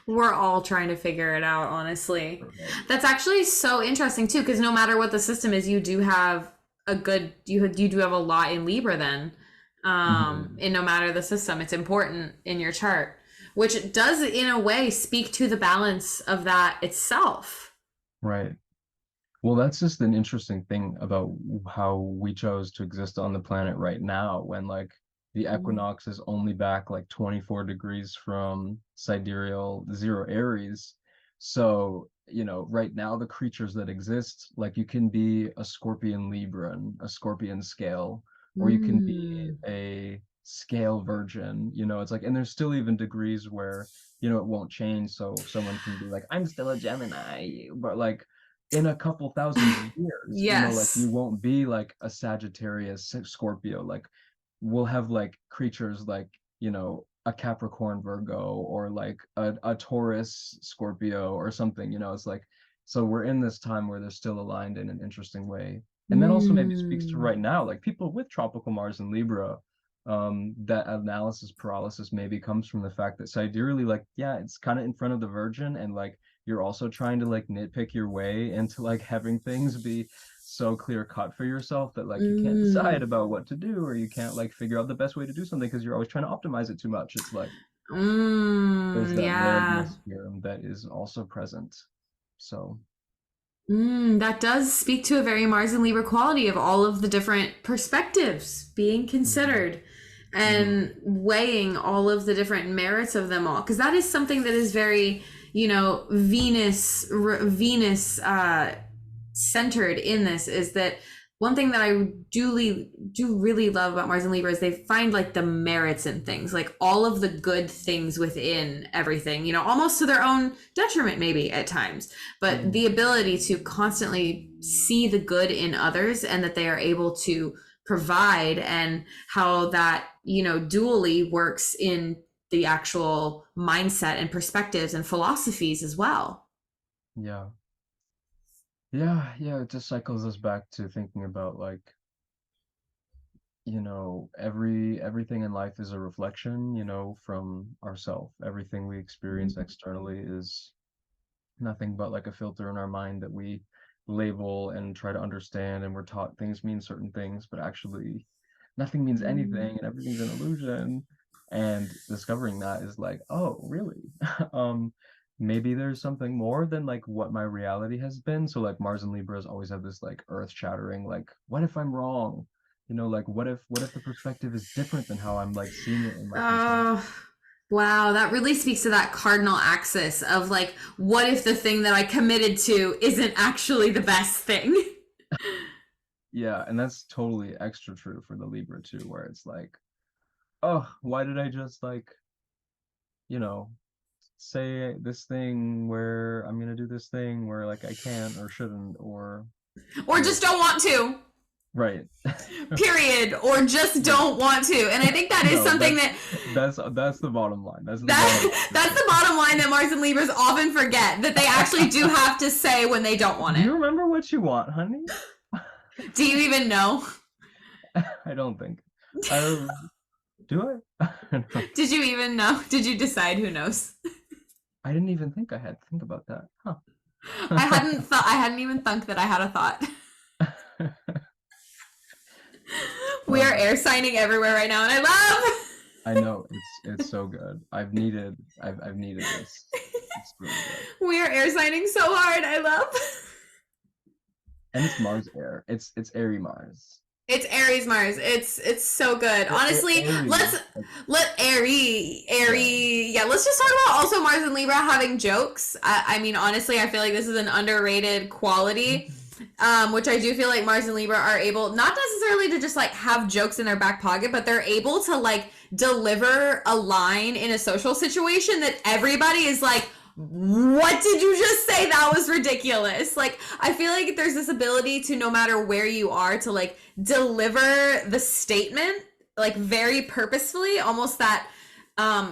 We're all trying to figure it out, honestly. Right. That's actually so interesting too, because no matter what the system is, you do have you do have a lot in Libra then. Mhm. And no matter the system, it's important in your chart, which does in a way speak to the balance of that itself. Right. Well, that's just an interesting thing about how we chose to exist on the planet right now, when like the equinox is only back like 24 degrees from sidereal zero Aries. So, right now the creatures that exist, like you can be a Scorpion Libra and a Scorpion scale, or you can be Mm. a scale virgin, you know, it's like, and there's still even degrees where, you know, it won't change. So someone can be like, I'm still a Gemini, but like in a couple thousand years, you know, like Yes. you won't be like a Sagittarius, Scorpio, like we'll have like creatures like, you know, a Capricorn Virgo or like a Taurus Scorpio or something, you know, it's like, so we're in this time where they're still aligned in an interesting way. And that also maybe speaks to Mm. right now, like people with tropical Mars and Libra, that analysis paralysis maybe comes from the fact that sidereally, like, yeah, it's kind of in front of the Virgin, and like you're also trying to like nitpick your way into like having things be so clear cut for yourself that like you can't decide Mm. about what to do, or you can't like figure out the best way to do something because you're always trying to optimize it too much. It's like there's that Yeah. layeredness here that is also present. So That does speak to a very Mars and Libra quality of all of the different perspectives being mhm, considered mhm, and weighing all of the different merits of them all. Because that is something that is very, Venus centered in this is that one thing that I do really love about Mars and Libra is they find like the merits in things, like all of the good things within everything, almost to their own detriment maybe at times, but mhm. the ability to constantly see the good in others and that they are able to provide, and how that, dually works in the actual mindset and perspectives and philosophies as well. Yeah. Yeah, yeah, it just cycles us back to thinking about like, you know, everything in life is a reflection, you know, from ourself. Everything we experience externally is nothing but like a filter in our mind that we label and try to understand, and we're taught things mean certain things, but actually nothing means anything and everything's an illusion. And discovering that is like, oh really? um Maybe there's something more than like what my reality has been. So like Mars and Libras always have this like earth shattering, like what if I'm wrong, you know, like what if the perspective is different than how I'm like seeing it in my conception. Oh, wow. That really speaks to that cardinal axis of like, what if the thing that I committed to isn't actually the best thing? Yeah, and that's totally extra true for the Libra too, where it's like, oh, why did I just like, you know, say this thing where I'm gonna do this thing where like I can't or shouldn't, or Or you know, just don't want to, right. period. Or just Yeah. don't want to. And I think that is No, something that's the bottom line. That's the bottom line that for that's sure. the bottom line that Mars and Libras often forget, that they actually do have to say when they don't want Do it. you remember what you want, honey? Do you even know? I don't think. I do I? No. Did you even know? Did you decide? Who knows? I didn't even think I had to think about that. I hadn't even thunk that I had a thought. Huh. We are Oh. air signing everywhere right now, and I love. I know it's so good. I've needed this. It's really good. We are air signing so hard. I love. And it's Mars air. It's airy Mars. It's Aries Mars. It's so good. Honestly, Airy. Like, let yeah. airy. Yeah, let's just talk about also Mars and Libra having jokes. I mean, honestly, I feel like this is an underrated quality. Mhm. Which I do feel like Mars and Libra are able, not necessarily to just like have jokes in their back pocket, but they're able to like deliver a line in a social situation that everybody is like, what did you just say? That was ridiculous. Like, I feel like there's this ability to, no matter where you are, to like deliver the statement like very purposefully, almost that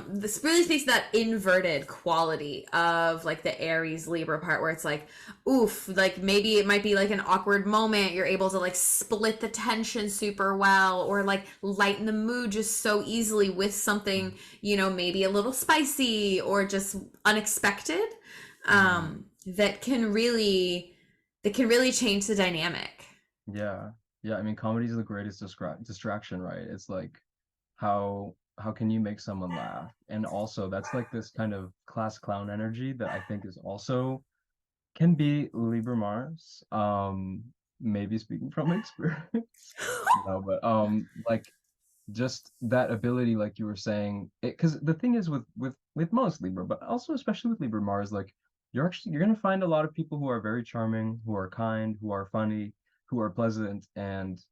this really speaks to that inverted quality of like the Aries Libra part, where it's like, oof, like maybe it might be like an awkward moment, you're able to like split the tension super well, or like lighten the mood just so easily with something, maybe a little spicy or just unexpected, Mhm. that can really change the dynamic. Yeah. Yeah, I mean comedy is the greatest distraction, right? It's like how can you make someone laugh? And also that's like this kind of class clown energy that I think is also can be Libra Mars. Maybe speaking from experience. No, but like just that ability, like you were saying, it because the thing is with most Libra, but also especially with Libra Mars, like you're gonna find a lot of people who are very charming, who are kind, who are funny, who are pleasant, and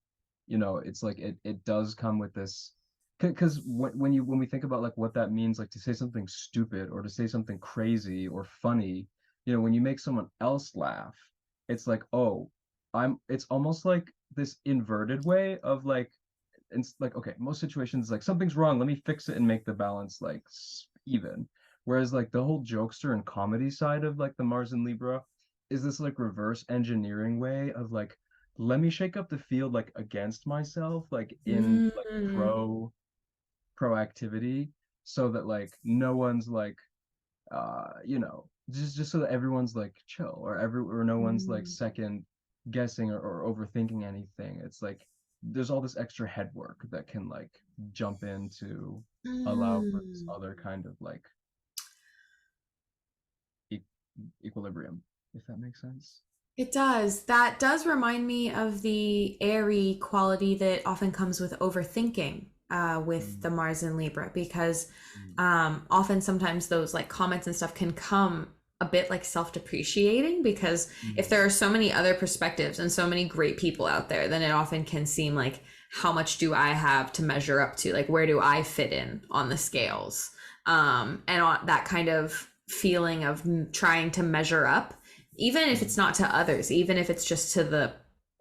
you know, it's like it does come with this, because when we think about like what that means, like to say something stupid or to say something crazy or funny, you know, when you make someone else laugh, it's like, oh, it's almost like this inverted way of like, it's like, okay, most situations like something's wrong, let me fix it and make the balance like even. Whereas like the whole jokester and comedy side of like the Mars and Libra is this like reverse engineering way of like, let me shake up the field like against myself, like in like Mm. proactivity, so that like no one's like you know, just so that everyone's like chill, or no one's like Mm. second guessing or overthinking anything. It's like there's all this extra head work that can like jump in to allow for this Mm. other kind of like e equilibrium, if that makes sense. It does. That does remind me of the airy quality that often comes with overthinking with Mm, the Mars and Libra, because mm, often sometimes those like comments and stuff can come a bit like self-depreciating, because if mm, there are so many other perspectives and so many great people out there, then it often can seem like, how much do I have to measure up to? Like, where do I fit in on the scales? That kind of feeling of trying to measure up, even if it's mm, not to others, even if it's just to the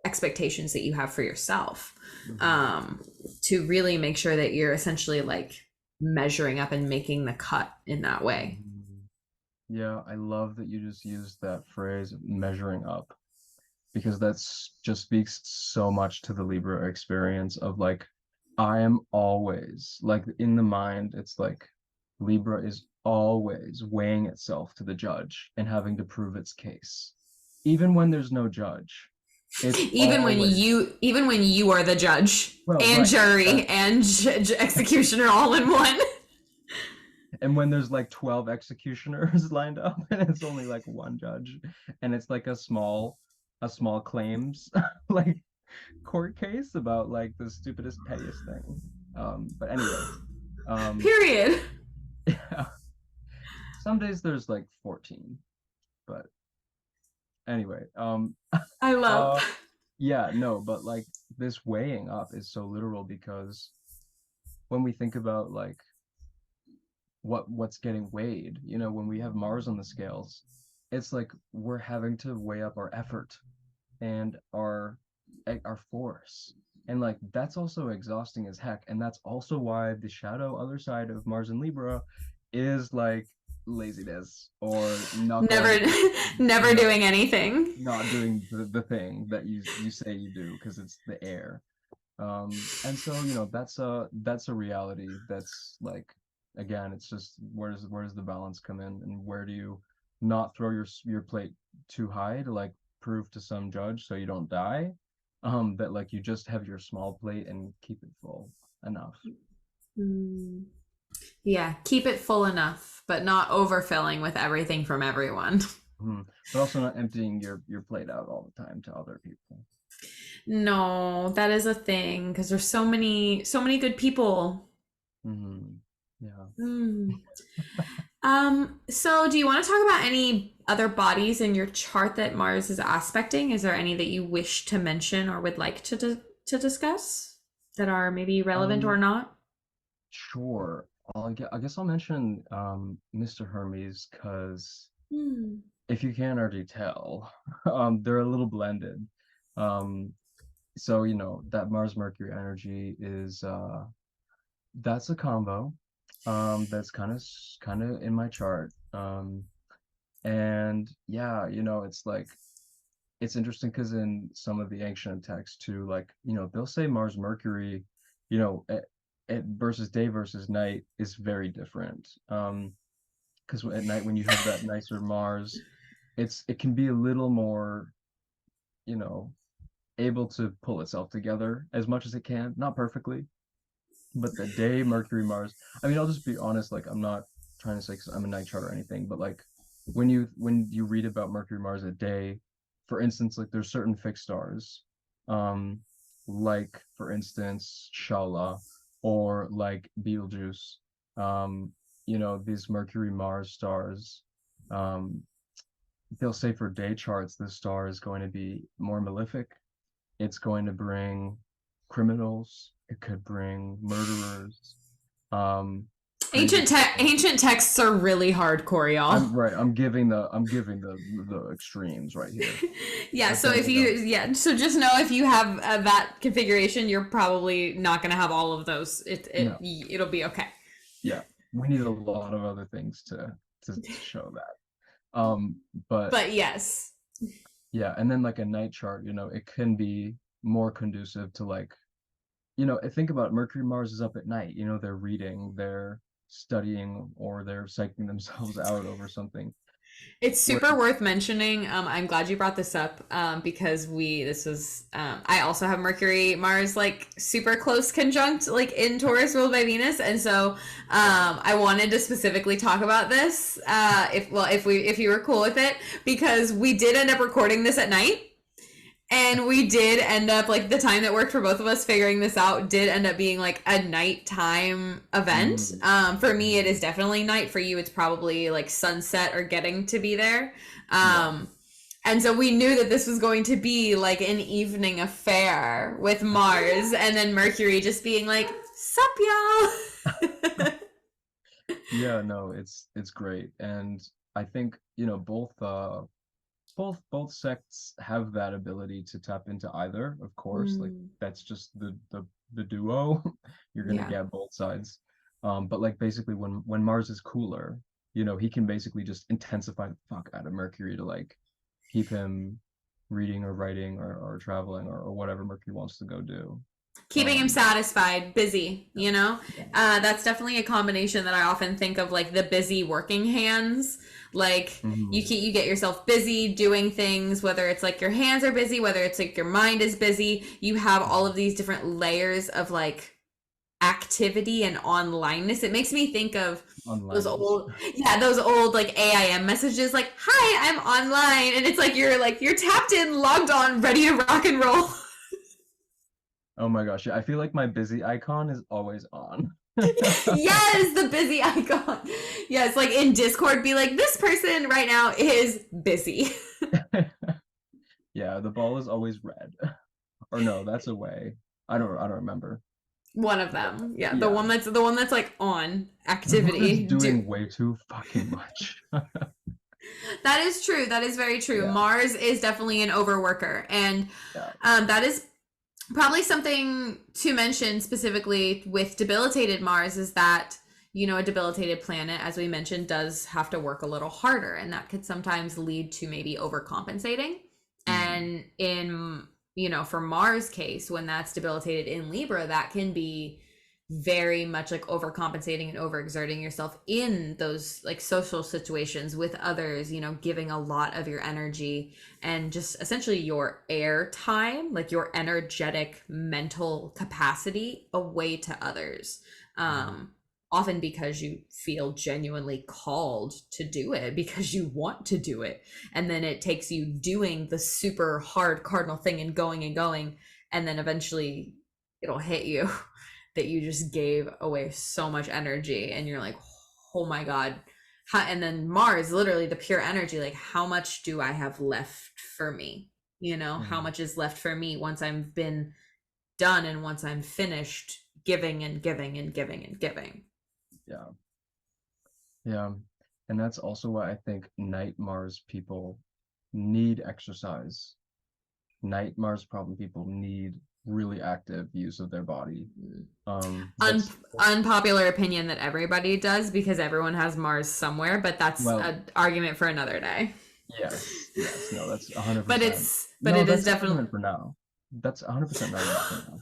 expectations that you have for yourself, mhm, um, to really make sure that you're essentially like measuring up and making the cut in that way. mhm. Yeah, I love that you just used that phrase, measuring up, because that's just speaks so much to the Libra experience of like, I am always like in the mind, it's like Libra is always weighing itself to the judge and having to prove its case. Even when there's no judge, it's always, Even when you are the judge well, and right. jury and executioner all in one. And when there's like 12 executioners lined up and it's only like one judge, and it's like a small claims like court case about like the stupidest, pettiest thing. But anyway, um, Period. yeah, some days there's like 14, but anyway, I love. uh, yeah, no, but like this weighing up is so literal because when we think about like what's getting weighed, you know, when we have Mars on the scales, it's like we're having to weigh up our effort and our force. And like that's also exhausting as heck. And that's also why the shadow other side of Mars and Libra is like laziness or not Never, going to, never no, doing anything. not doing the thing that you say you do because it's the air. And so, you know, that's a reality that's like, again, it's just where does the balance come in, and where do you not throw your plate too high to like prove to some judge so you don't die, that like you just have your small plate and keep it full enough. Mm. Yeah, keep it full enough, but not overfilling with everything from everyone. But also not emptying your plate out all the time to other people. No, that is a thing because there's so many good people. Yeah. Mm. So do you want to talk about any other bodies in your chart that Mars is aspecting? Is there any that you wish to mention or would like to discuss that are maybe relevant or um not? sure. I guess I'll mention Mr. Hermes, because Hmm. if you can't already tell, they're a little blended. Um, so you know that Mars Mercury energy is that's a combo. That's kind of in my chart. And yeah, you know, it's like it's interesting because in some of the ancient texts too, like, you know, they'll say Mars Mercury, you know, versus day versus night is very different. Because at night when you have that nicer Mars, it can be a little more, you know, able to pull itself together as much as it can, not perfectly, but the day Mercury Mars. I mean, I'll just be honest, like I'm not trying to say 'cause I'm a night chart or anything, but like when you read about Mercury Mars at day, for instance, like there's certain fixed stars, um, like for instance Shala or like Betelgeuse, um, you know, these Mercury Mars stars, um, they'll say for day charts, the star is going to be more malefic. It's going to bring criminals. It could bring murderers. Ancient texts are really hardcore, y'all. I'm giving the extremes right here. Yeah, so so just know if you have that configuration, you're probably not going to have all of those. It'll be okay. Yeah, we need a lot of other things to show that. But yes. Yeah, and then like a night chart, it can be more conducive to like, think about Mercury, Mars is up at night, they're reading, they're studying, or they're psyching themselves out over something. It's super worth mentioning. I'm glad you brought this up because I also have Mercury, Mars, like super close conjunct, like in Taurus ruled by Venus. And so I wanted to specifically talk about this if you were cool with it, because we did end up recording this at night. And we did end up, like, the time that worked for both of us figuring this out did end up being, like, a nighttime event. For me, it is definitely night. For you, it's probably, like, sunset or getting to be there. And so we knew that this was going to be, like, an evening affair with Mars. And then Mercury just being like, sup, y'all? Yeah, no, it's great. And I think, both sects have that ability to tap into either, of course. Like that's just the duo. You're gonna get both sides. But like basically when Mars is cooler, he can basically just intensify the fuck out of Mercury to like keep him reading or writing or traveling or whatever Mercury wants to go do. Keeping him satisfied, busy, that's definitely a combination that I often think of, like the busy working hands. Like you get yourself busy doing things, whether it's like your hands are busy, whether it's like your mind is busy. You have all of these different layers of like activity and onlineness. It makes me think of those old like AIM messages, like, hi, I'm online. And it's like you're tapped in, logged on, ready to rock and roll. Oh my gosh, I feel like my busy icon is always on. Yes, the busy icon. Yes, like in Discord, be like, this person right now is busy. Yeah, the ball is always red. Or no, that's away. I don't remember. One of them. Yeah, the one that's like on activity. Doing way too fucking much. That is true. That is very true. Yeah. Mars is definitely an overworker. And that is probably something to mention specifically with debilitated Mars, is that, a debilitated planet, as we mentioned, does have to work a little harder, and that could sometimes lead to maybe overcompensating. And in, for Mars case, when that's debilitated in Libra, that can be very much like overcompensating and overexerting yourself in those like social situations with others, giving a lot of your energy and just essentially your air time, like your energetic mental capacity, away to others. Often because you feel genuinely called to do it, because you want to do it. And then it takes you doing the super hard cardinal thing and going, and then eventually it'll hit you that you just gave away so much energy, and you're like, oh my God. And then Mars, literally the pure energy, like, how much do I have left for me? How much is left for me once I've been done and once I'm finished giving and giving and giving and giving. Yeah. And that's also why I think night Mars people need exercise. Night Mars problem people need really active use of their body. Unpopular opinion that everybody does, because everyone has Mars somewhere, but that's an argument for another day. Yes, no, that's 100%. But it is definitely for now. That's 100% not for now.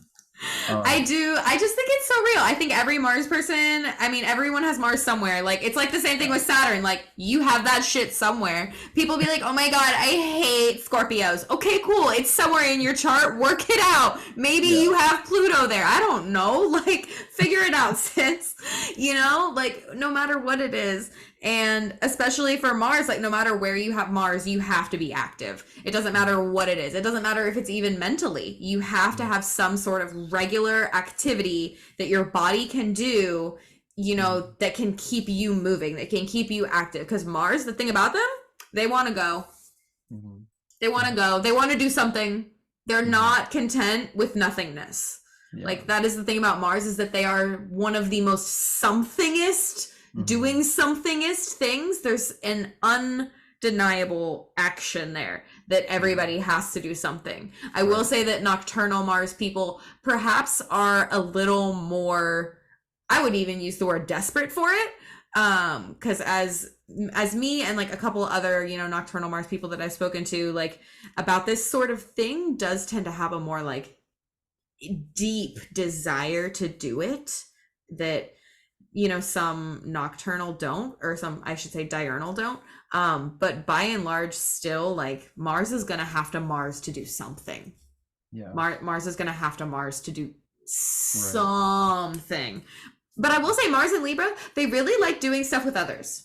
I just think it's so real. I think every Mars person, everyone has Mars somewhere. Like, it's like the same thing with Saturn. Like, you have that shit somewhere. People be like, oh my God, I hate Scorpios. Okay, cool. It's somewhere in your chart. Work it out. Maybe you have Pluto there. I don't know. Like, figure it out, sis. Like, no matter what it is. And especially for Mars, like, no matter where you have Mars, you have to be active. It doesn't matter what it is. It doesn't matter if it's even mentally. You have to have some sort of regular activity that your body can do, that can keep you moving, that can keep you active. Because Mars, the thing about them, they want to go. They want to go. They want to do something. They're not content with nothingness. Yeah. Like that is the thing about Mars, is that they are one of the most somethingest, doing somethingest things. There's an undeniable action there that everybody has to do something. I will say that nocturnal Mars people perhaps are a little more, I would even use the word desperate for it. Because as me and like a couple other, you know, nocturnal Mars people that I've spoken to, like about this sort of thing, does tend to have a more like deep desire to do it that, you know, some nocturnal don't, or some, I should say, diurnal don't. But by and large, still, like Mars is gonna have to Mars to do something. Yeah. Mars is gonna have to Mars to do something. But I will say, Mars and Libra, they really like doing stuff with others.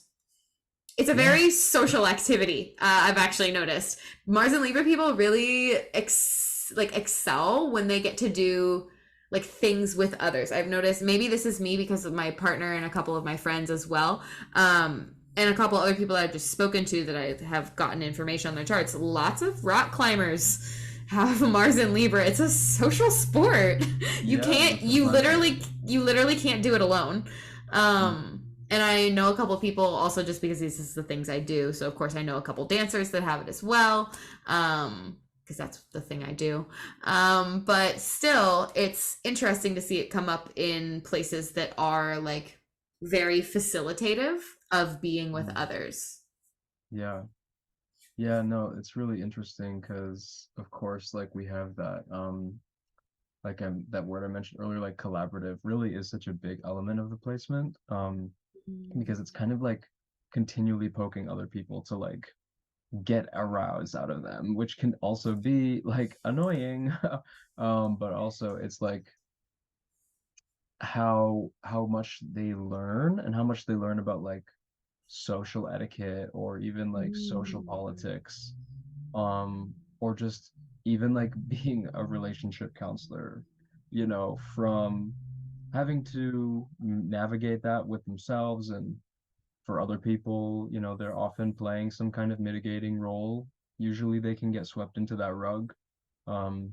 It's a very social activity. I've actually noticed Mars and Libra people really excel when they get to do like things with others. I've noticed, maybe this is me because of my partner and a couple of my friends as well. And a couple other people I've just spoken to that I have gotten information on their charts. Lots of rock climbers have Mars and Libra. It's a social sport. You can't, you literally can't do it alone. And I know a couple of people also, just because this is the things I do. So of course I know a couple dancers that have it as well. Because that's the thing I do. But still, it's interesting to see it come up in places that are like very facilitative of being with others. Yeah. Yeah, no, it's really interesting because of course, like we have that like that word I mentioned earlier, like collaborative, really is such a big element of the placement. Because it's kind of like continually poking other people to like get aroused out of them, which can also be like annoying. But also it's like how much they learn and how much they learn about like social etiquette or even like social politics, or just even like being a relationship counselor, you know, from having to navigate that with themselves and for other people, you know, they're often playing some kind of mitigating role. Usually they can get swept into that rug. Um,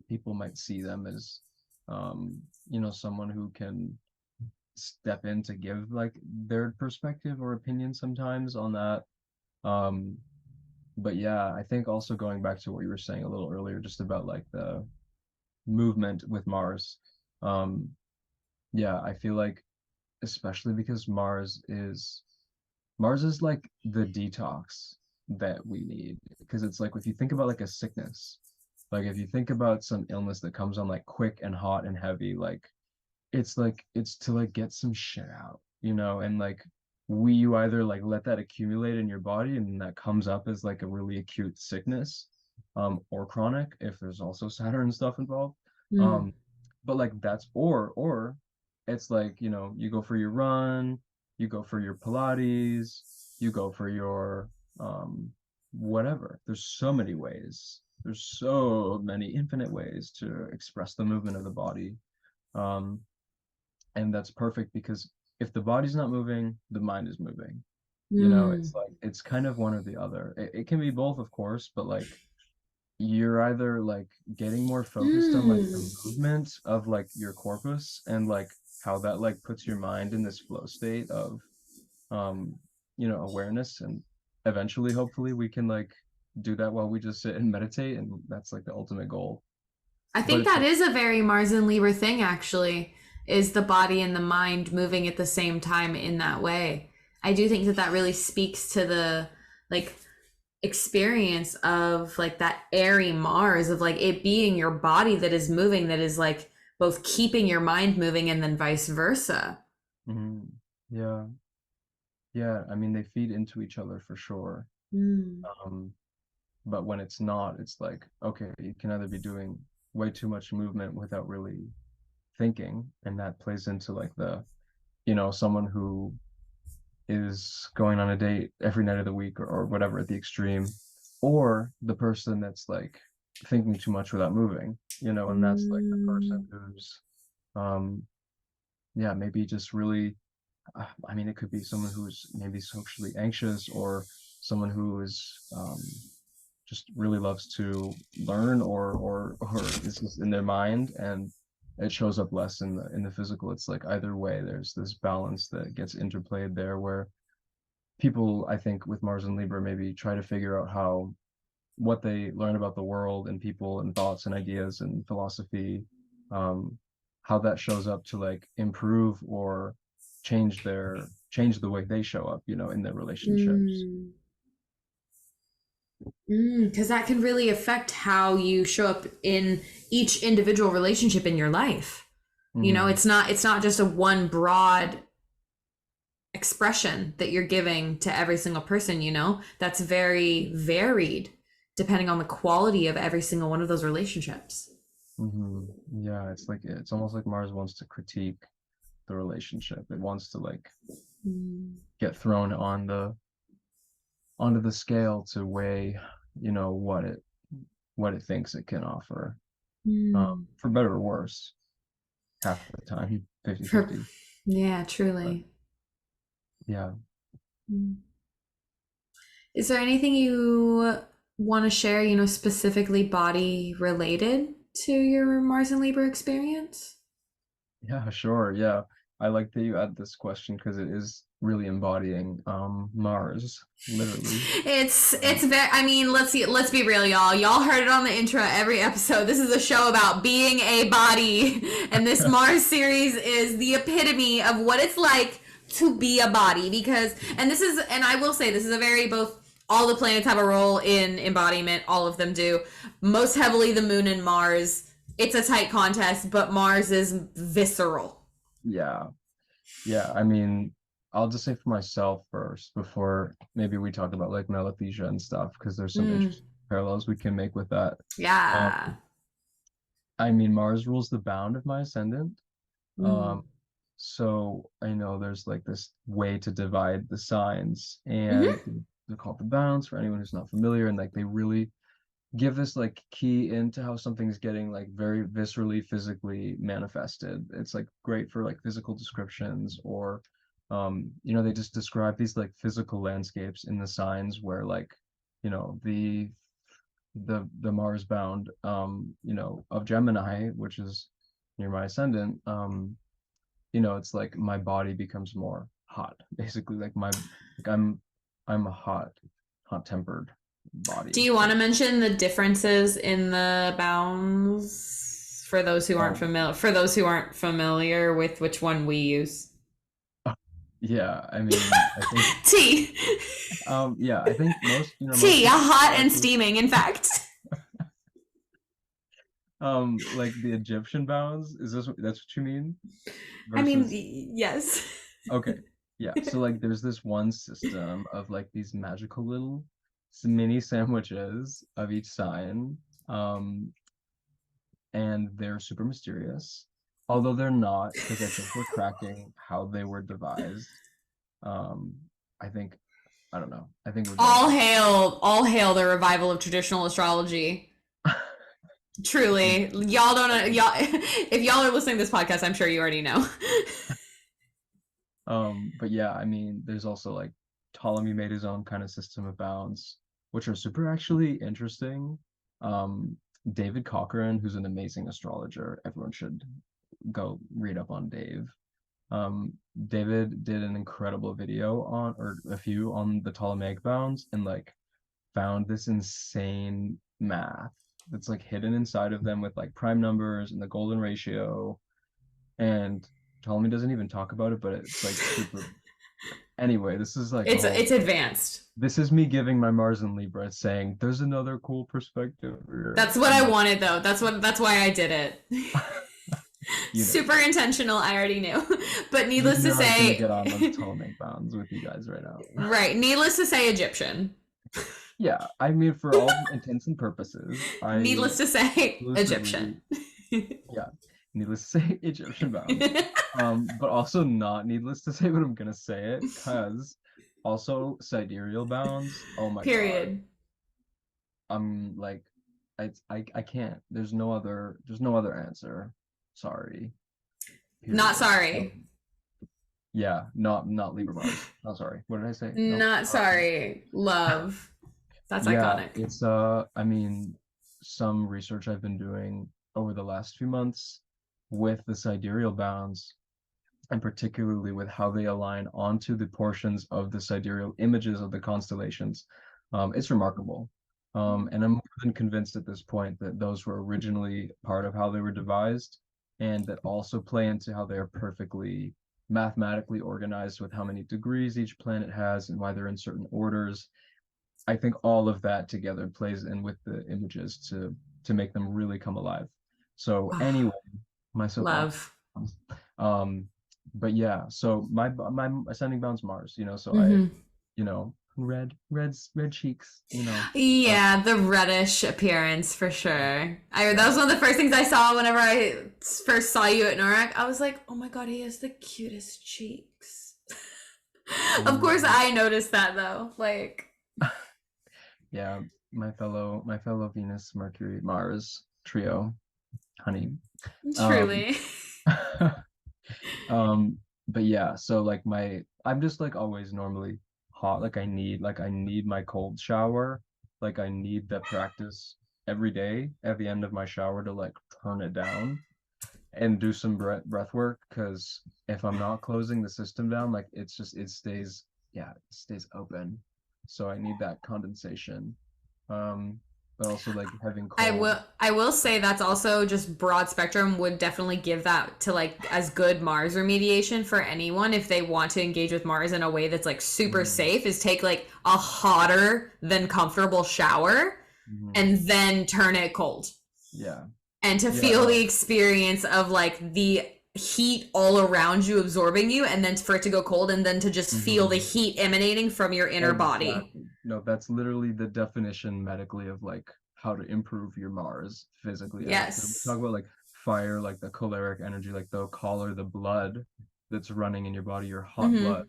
People might see them as, you know, someone who can step in to give like their perspective or opinion sometimes on that. Um, but yeah, I think also going back to what you were saying a little earlier, just about like the movement with Mars. Um, yeah, I feel like especially because Mars is like the detox that we need, because it's like if you think about like a sickness, like if you think about some illness that comes on like quick and hot and heavy, like it's to like get some shit out, you know, and like you either like let that accumulate in your body and that comes up as like a really acute sickness, or chronic if there's also Saturn stuff involved. Um, but like that's or it's like, you know, you go for your run, you go for your Pilates, you go for your whatever. There's so many ways. There's so many infinite ways to express the movement of the body. Um, and that's perfect because if the body's not moving, the mind is moving. You know, it's like it's kind of one or the other. It can be both, of course, but like you're either like getting more focused on like the movement of like your corpus and like how that like puts your mind in this flow state of um you know, awareness, and eventually hopefully we can like do that while we just sit and meditate, and that's like the ultimate goal. I But think it's that is a very Mars and Libra thing, actually, is the body and the mind moving at the same time in that way. I do think that that really speaks to the like experience of like that airy Mars, of like it being your body that is moving, that is like both keeping your mind moving and then vice versa. mhm. Yeah, yeah, I mean they feed into each other for sure. um but when it's not, it's like okay, you can either be doing way too much movement without really thinking, and that plays into like the, you know, someone who is going on a date every night of the week, or whatever at the extreme, or the person that's like thinking too much without moving, you know, and that's like the person who's um yeah, maybe just really I mean it could be someone who's maybe socially anxious, or someone who is just really loves to learn, or is just in their mind, and it shows up less in the physical. It's like either way, there's this balance that gets interplayed there where people, I think, with Mars and Libra maybe try to figure out how what they learn about the world and people and thoughts and ideas and philosophy, um, how that shows up to like improve or change the way they show up, in their relationships. Mm. Because that can really affect how you show up in each individual relationship in your life. Hmm. It's not just a one broad expression that you're giving to every single person. That's very varied depending on the quality of every single one of those relationships. Hmm. Yeah, it's almost like Mars wants to critique the relationship. It wants to like Mm. get thrown onto the scale to weigh, what it thinks it can offer, Mm. for better or worse, half the time, 50 For, 50. yeah, But truly. yeah. Mm. Is there anything you want to share, specifically body related to your Mars and Libra experience? Yeah, sure. Yeah. I like that you add this question because it is really embodying Mars, literally. It's Um, very, I mean, let's be real, y'all. Y'all heard it on the intro every episode. This is a show about being a body, and this Mars series is the epitome of what it's like to be a body because and I will say this is a very both all the planets have a role in embodiment, all of them do. Most heavily the moon and Mars. It's a tight contest, but Mars is visceral. yeah. Yeah. I mean, I'll just say for myself first before maybe we talk about like Malethesia and stuff, because there's some Mm, interesting parallels we can make with that. Um, yeah. I mean, Mars rules the bound of my ascendant. Mm. Um, so I know there's like this way to divide the signs, and Mm-hmm. they're called the bounds for anyone who's not familiar, and like they really give this like key into how something's getting like very viscerally physically manifested. It's like great for like physical descriptions, or they just describe these like physical landscapes in the signs where like you know the Mars bound of Gemini, which is near my ascendant. It's like my body becomes more hot, basically. I'm a hot tempered Do body. you want So to mention the differences in the bounds for those who aren't um familiar with which one we use? yeah, I mean, I think Tea. yeah, I think most Tea, a people hot and actually steaming, in fact. like the Egyptian bounds. That's what you mean? I mean, Versus yes. okay. Yeah, so like there's this one system of like these magical little mini sandwiches of each sign. Um and they're super mysterious. Although they're not, because I think we're cracking how they were devised. Um, I think I don't know. I think we're getting close. All hail the revival of traditional astrology. Truly, Indeed. y'all don't know, Um, y'all. If y'all are listening to this podcast, I'm sure you already know. but yeah, I mean, there's also like Ptolemy made his own kind of system of bounds, which are super actually interesting. Um, David Cochran, who's an amazing astrologer, everyone should go read up on Dave. David did an incredible video on, or a few on the Ptolemaic bounds, and like found this insane math that's like hidden inside of them with like prime numbers and the golden ratio. And Ptolemy doesn't even talk about it, but it's like super. Anyway, this is like a It's whole. advanced. This is me giving my Mars and Libra saying there's another cool perspective here, That's what and I like, wanted, though. That's why I did it. you know, Super intentional. I already knew, but you needless to knew I was gonna say, get on those Ptolemaic bounds with you guys right now. right. Needless to say, Egyptian. Yeah, I mean, for all intents and purposes, I Needless to say, exclusively, Egyptian. yeah, needless to say, Egyptian bounds. But also not needless to say, but I'm gonna say it, cause also sidereal bounds. Oh my God, Period. I'm like, I can't. There's no other answer. Sorry. Not Period. sorry. Yeah, not Libra Mars. Not sorry. What did I say? No. Not sorry. Love. That's Yeah, iconic. I mean, some research I've been doing over the last few months with the sidereal bounds, and particularly with how they align onto the portions of the sidereal images of the constellations, it's remarkable. And I'm more than convinced at this point that those were originally part of how they were devised, and that also play into how they are perfectly mathematically organized with how many degrees each planet has and why they're in certain orders. I think all of that together plays in with the images to make them really come alive. So anyway, my soapbox. Love. Um, but yeah, so my ascending bound's Mars, so I, Hmm. red cheeks, Yeah, the reddish appearance for sure. That was yeah. one of the first things I saw whenever I first saw you at Norak. I was like, oh my god, he has the cutest cheeks. Of course, Mm, I noticed that though. Like, yeah, my fellow Venus, Mercury, Mars trio, honey. Um, truly. Um, but yeah, so like I'm just like always normally hot. Like I need my cold shower. Like I need that practice every day at the end of my shower to like turn it down and do some breath work. Because if I'm not closing the system down, like it stays open. So I need that condensation. Um, but also like having cold. I will say that's also just broad spectrum would definitely give that to like as good Mars remediation for anyone if they want to engage with Mars in a way that's like super Mm, safe is take like a hotter than comfortable shower mhm. and then turn it cold. Yeah. And to Yeah, feel the no. experience of like the heat all around you absorbing you and then for it to go cold and then to just feel the Mhm. heat emanating from your inner body. Exactly. No, that's literally the definition medically of like how to improve your Mars physically. Because we Yes. talk about like fire, like the choleric energy, like the choler, the blood that's running in your body, your hot blood. Mhm.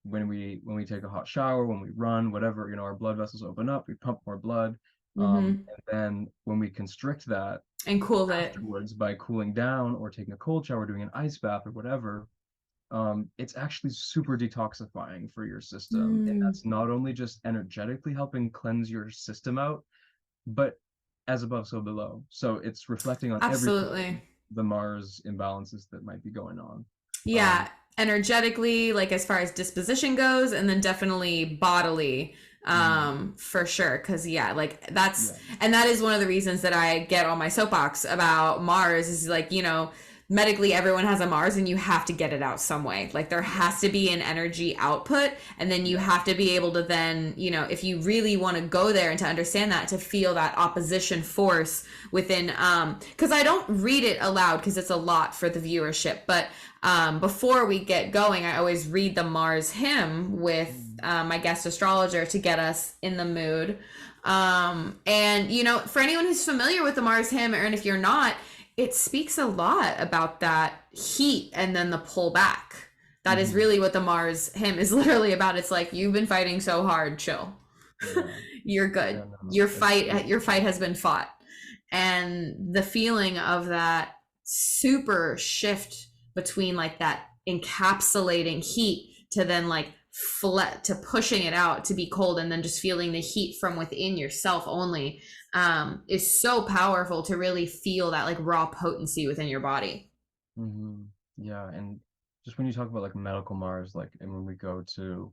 When we take a hot shower, when we run, whatever, our blood vessels open up, we pump more blood. Mhm. And then when we constrict that And cool it. afterwards by cooling down or taking a cold shower, doing an ice bath or whatever, it's actually super detoxifying for your system. And Mm. that's not only just energetically helping cleanse your system out, but as above, so below. So it's reflecting on every Absolutely. plane the Mars imbalances that might be going on. Yeah, Um, energetically, like as far as disposition goes, and then definitely bodily, mm, for sure. Cause yeah, like that's, yeah. and that is one of the reasons that I get on my soapbox about Mars is like, medically everyone has a Mars and you have to get it out some way. Like there Yeah. has to be an energy output, and then you Yeah. have to be able to then, if you really want to go there and to understand that, to feel that opposition force within, because I don't read it aloud because it's a lot for the viewership, but before we get going, I always read the Mars hymn with Mm, my guest astrologer to get us in the mood. And, for anyone who's familiar with the Mars hymn, and if you're not, it speaks a lot about that heat and then the pullback. That is mhm. really what the Mars hymn is literally about. It's like, you've been fighting so hard, chill. Yeah. You're Yeah, good. no, Your no. It's fight has been fought. And the feeling of that super shift between like that encapsulating heat to then like to pushing it out to be cold and then just feeling the heat from within yourself only, is so powerful to really feel that like raw potency within your body. Yeah, and just when you talk about like medical Mars, like, and when we go to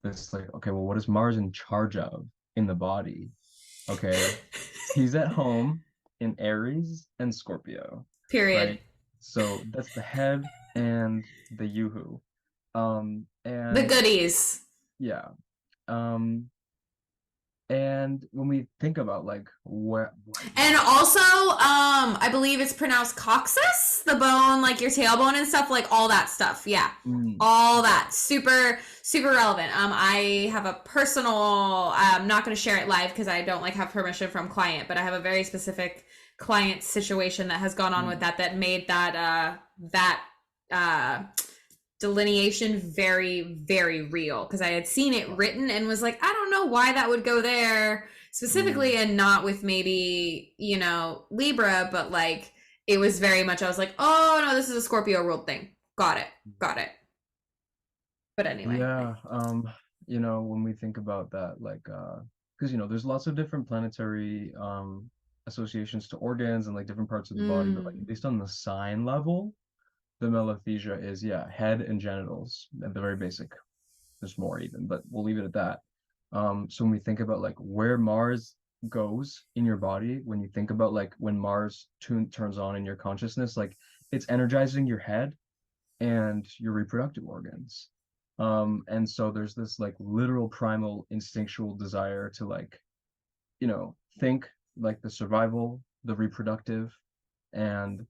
this, like, okay, well, what is Mars in charge of in the body? Okay, he's at home in Aries and Scorpio, Period. right? So that's the head and the Yoo-hoo. The And goodies. yeah, um, and when we think about like And why, also, I believe it's pronounced coccyx, the bone, like your tailbone and stuff, like all that stuff. Yeah. All yeah, that. Super, super relevant. I have a personal, I'm not going to share it live because I don't like have permission from client, but I have a very specific client situation that has gone on with mm, that made uh, delineation very, very real because I had seen it wow, written and was like, I don't know why that would go there specifically mm, and not with maybe, Libra, but like it was very much, I was like, oh no, this is a Scorpio ruled thing. Got it. Got it. But anyway. yeah, when we think about that, like, because there's lots of different planetary associations to organs and like different parts of the body, but like at least on the sign level, the melothesia is head and genitals at the very basic. There's more even, but we'll leave it at that. So when we think about like where Mars goes in your body, when you think about like when Mars turns on in your consciousness, like it's energizing your head and your reproductive organs. And so there's this like literal primal instinctual desire to like, think like the survival, the reproductive, and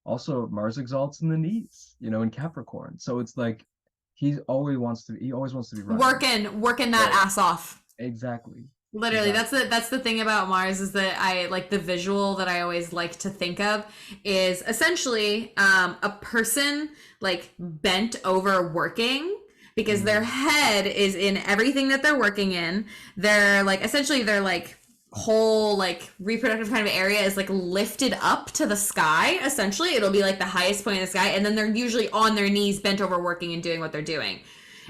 also Mars exalts in the knees, in Capricorn. So it's like he always wants to be running. Working that ass off. Exactly. Literally, that's the thing about Mars, is that I like the visual that I always like to think of is essentially a person like bent over working, because their head is in everything that they're working in. They're like essentially their like whole like reproductive kind of area is like lifted up to the sky. Essentially, it'll be like the highest point in the sky, and then they're usually on their knees bent over working and doing what they're doing.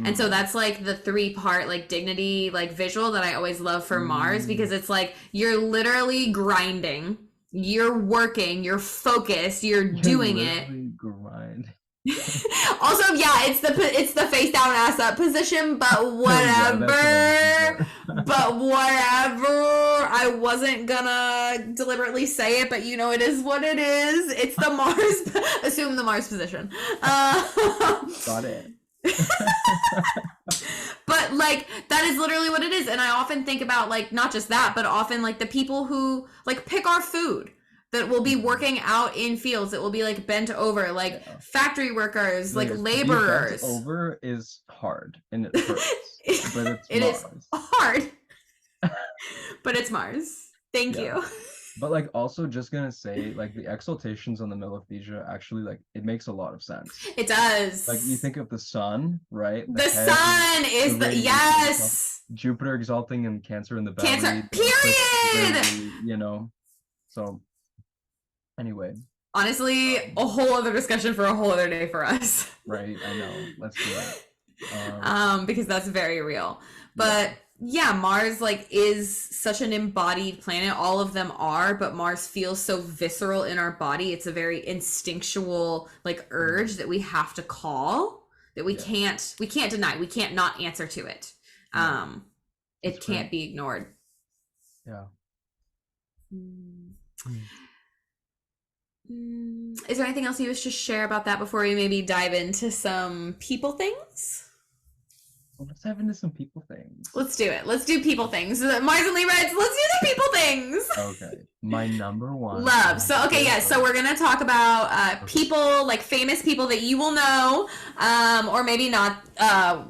And so that's like the 3-part like dignity like visual that I always love for Mars, because it's like you're literally grinding, you're working, you're focused, you're doing it. Grind. Also, it's the face down ass up position, but whatever. But whatever. I wasn't gonna deliberately say it, but it is what it is. It's the Mars. Assume the Mars position. Got it. But like that is literally what it is. And I often think about like not just that, but often like the people who like pick our food, that will be working out in fields, that will be like bent over, like factory workers, like laborers. Bent over is hard and it hurts, but it Mars. Is hard, but it's Mars. Thank you. But like also just gonna say like the exaltations on the melothesia actually like it makes a lot of sense. It does. Like you think of the sun, right? The sun is the yes. Jupiter exalting in Cancer in the belly. Cancer. Period. So anyway. Honestly, a whole other discussion for a whole other day for us. Right. I know. Let's do it. Because that's very real. But yeah, Mars like is such an embodied planet. All of them are, but Mars feels so visceral in our body. It's a very instinctual like urge that we have to call, that we can't deny. We can't not answer to it. It can't be ignored. Yeah. Is there anything else you wish to share about that before we maybe dive into some people things? Let's dive into some people things. Let's do it. Let's do people things. Mars and Libra, let's do the people things. Okay. My number one. Love. So, okay, yes. So we're going to talk about people, like famous people that you will know, or maybe not.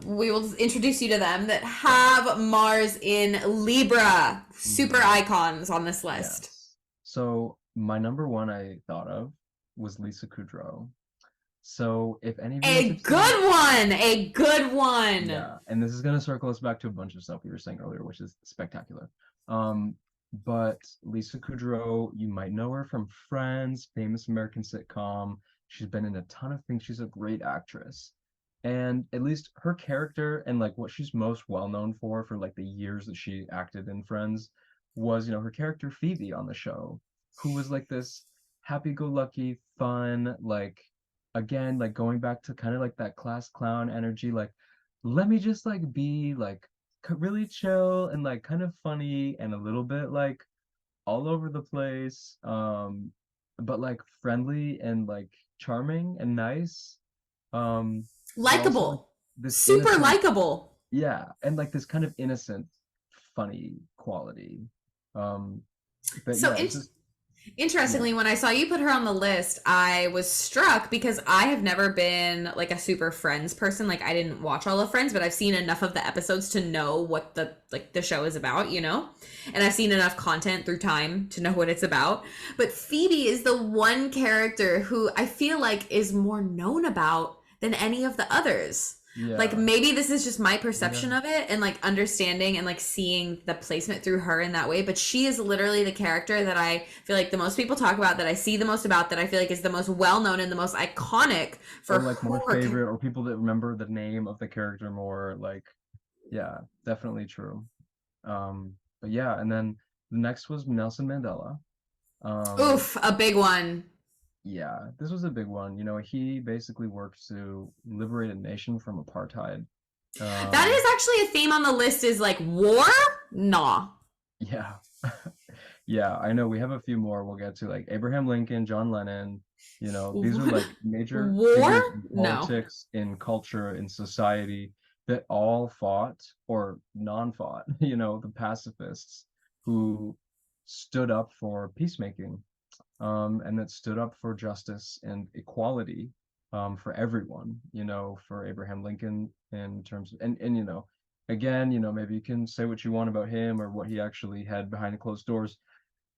We will introduce you to them that have Mars in Libra. Super icons on this list. Yes. So my number one I thought of was Lisa Kudrow. So if any of you a good one. Yeah, and this is gonna circle us back to a bunch of stuff we were saying earlier, which is spectacular. But Lisa Kudrow, you might know her from Friends, famous American sitcom. She's been in a ton of things. She's a great actress. And at least her character and like what she's most well known for like the years that she acted in Friends was, her character Phoebe on the show, who was like this happy-go-lucky, fun, like again, like going back to kind of like that class clown energy, like let me just like be like really chill and like kind of funny and a little bit like all over the place, but like friendly and like charming and nice, likable, this super likable, and like this kind of innocent funny quality. But so interestingly, when I saw you put her on the list, I was struck because I have never been like a super Friends person. Like I didn't watch all of Friends, but I've seen enough of the episodes to know what the show is about, and I've seen enough content through time to know what it's about. But Phoebe is the one character who I feel like is more known about than any of the others. Like maybe this is just my perception of it and like understanding and like seeing the placement through her in that way, but she is literally the character that I feel like the most people talk about, that I see the most about, that I feel like is the most well-known and the most iconic for or like more favorite, or people that remember the name of the character more, like definitely true. But and then the next was Nelson Mandela. Oof, a big one. Yeah, this was a big one. He basically worked to liberate a nation from apartheid. That Um, is actually a theme on the list, is like war? Nah. yeah. Yeah, I know we have a few more we'll get to, like Abraham Lincoln, John Lennon. These are like major War? figures in No. politics, in culture, in society that all fought or non-fought, the pacifists who stood up for peacemaking, and that stood up for justice and equality, for everyone, for Abraham Lincoln in terms of, and again, maybe you can say what you want about him or what he actually had behind the closed doors,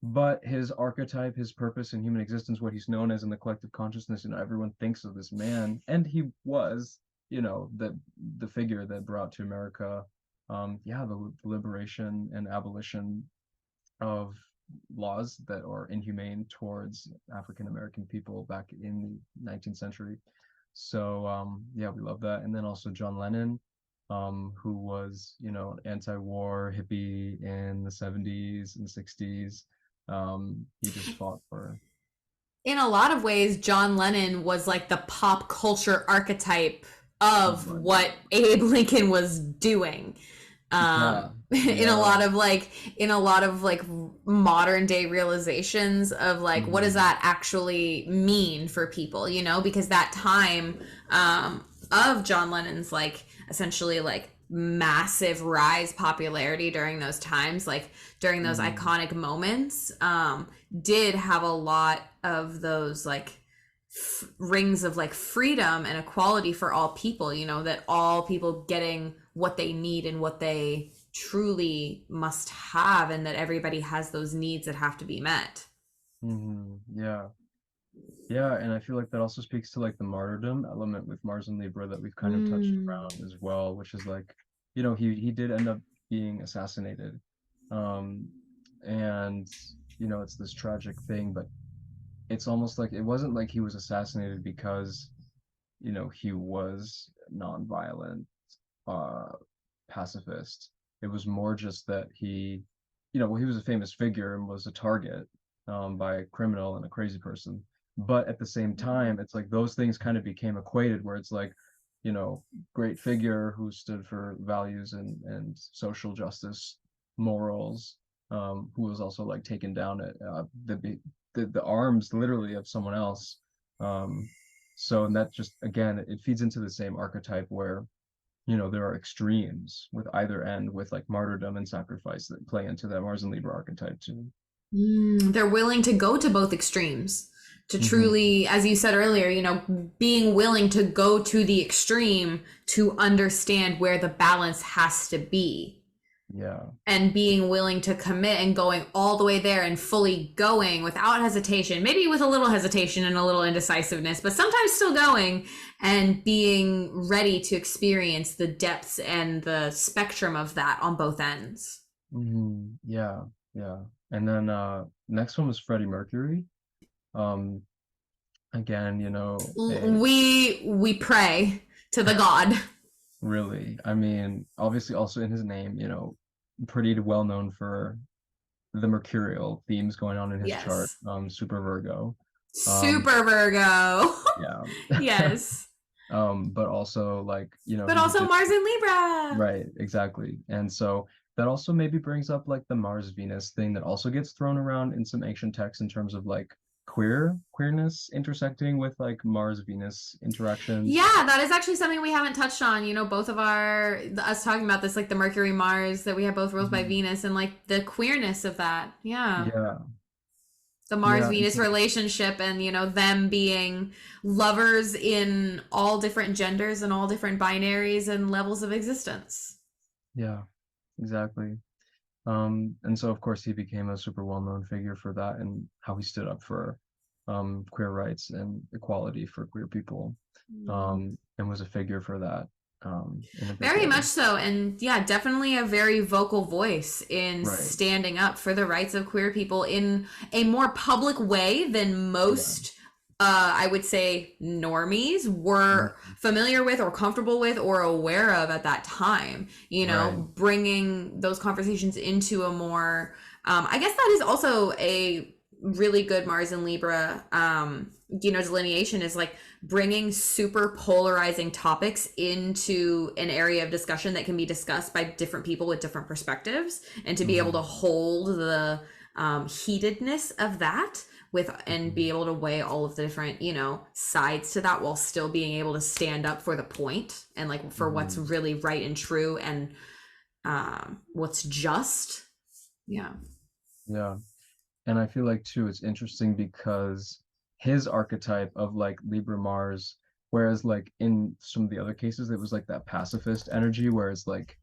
but his archetype, his purpose in human existence, what he's known as in the collective consciousness, everyone thinks of this man, and he was, the figure that brought to America, yeah, the liberation and abolition of laws that are inhumane towards African American people back in the 19th century. So yeah, we love that. And then also John Lennon, who was, an anti-war hippie in the 70s and 60s. He just fought for. In a lot of ways, John Lennon was like the pop culture archetype of what Abe Lincoln was doing. Yeah, In a yeah. lot of like modern day realizations of like what does that actually mean for people, because that time of John Lennon's like essentially like massive rise popularity during those times, like during those iconic moments, did have a lot of those like rings of like freedom and equality for all people, that all people getting what they need and what they truly must have, and that everybody has those needs that have to be met. Yeah. Yeah, and I feel like that also speaks to like the martyrdom element with Mars and Libra that we've kind of touched around as well, which is like, he did end up being assassinated. Um, and it's this tragic thing, but it's almost like it wasn't like he was assassinated because, he was nonviolent, uh, pacifist. It was more just that well, he was a famous figure and was a target, by a criminal and a crazy person. But at the same time, it's like those things kind of became equated, where it's like, great figure who stood for values and social justice, morals, who was also like taken down at the arms literally of someone else. Um, so, and that just again, it feeds into the same archetype where there are extremes with either end, with like martyrdom and sacrifice that play into that Mars and Libra archetype too. They're willing to go to both extremes to truly, as you said earlier, being willing to go to the extreme to understand where the balance has to be. Yeah. And being willing to commit and going all the way there and fully going without hesitation, maybe with a little hesitation and a little indecisiveness, but sometimes still going and being ready to experience the depths and the spectrum of that on both ends. Yeah, yeah. And then next one was Freddie Mercury. Again, we pray to the god. Really, I mean, obviously also in his name, pretty well known for the mercurial themes going on in his chart. Super Virgo. Super Virgo. Yeah. Yes. But also like, but also Mars and Libra. Right, exactly. And so that also maybe brings up like the Mars Venus thing that also gets thrown around in some ancient texts in terms of like queerness intersecting with like Mars Venus interactions. Yeah, that is actually something we haven't touched on. Both of us talking about this, like the Mercury Mars that we have both ruled by Venus, and like the queerness of that. Yeah. The Mars Venus relationship, and them being lovers in all different genders and all different binaries and levels of existence. Yeah, exactly. And so of course he became a super well-known figure for that, and how he stood up for queer rights and equality for queer people, and was a figure for that, very much so. And yeah, definitely a very vocal voice in standing up for the rights of queer people in a more public way than most I would say normies were familiar with or comfortable with or aware of at that time, bringing those conversations into a more, I guess that is also a really good Mars and Libra, delineation is like bringing super polarizing topics into an area of discussion that can be discussed by different people with different perspectives, and to be able to hold the heatedness of that with and be able to weigh all of the different sides to that while still being able to stand up for the point and like for what's really right and true and what's just. Yeah. And I feel like too it's interesting because his archetype of like Libra Mars, whereas like in some of the other cases it was like that pacifist energy, whereas like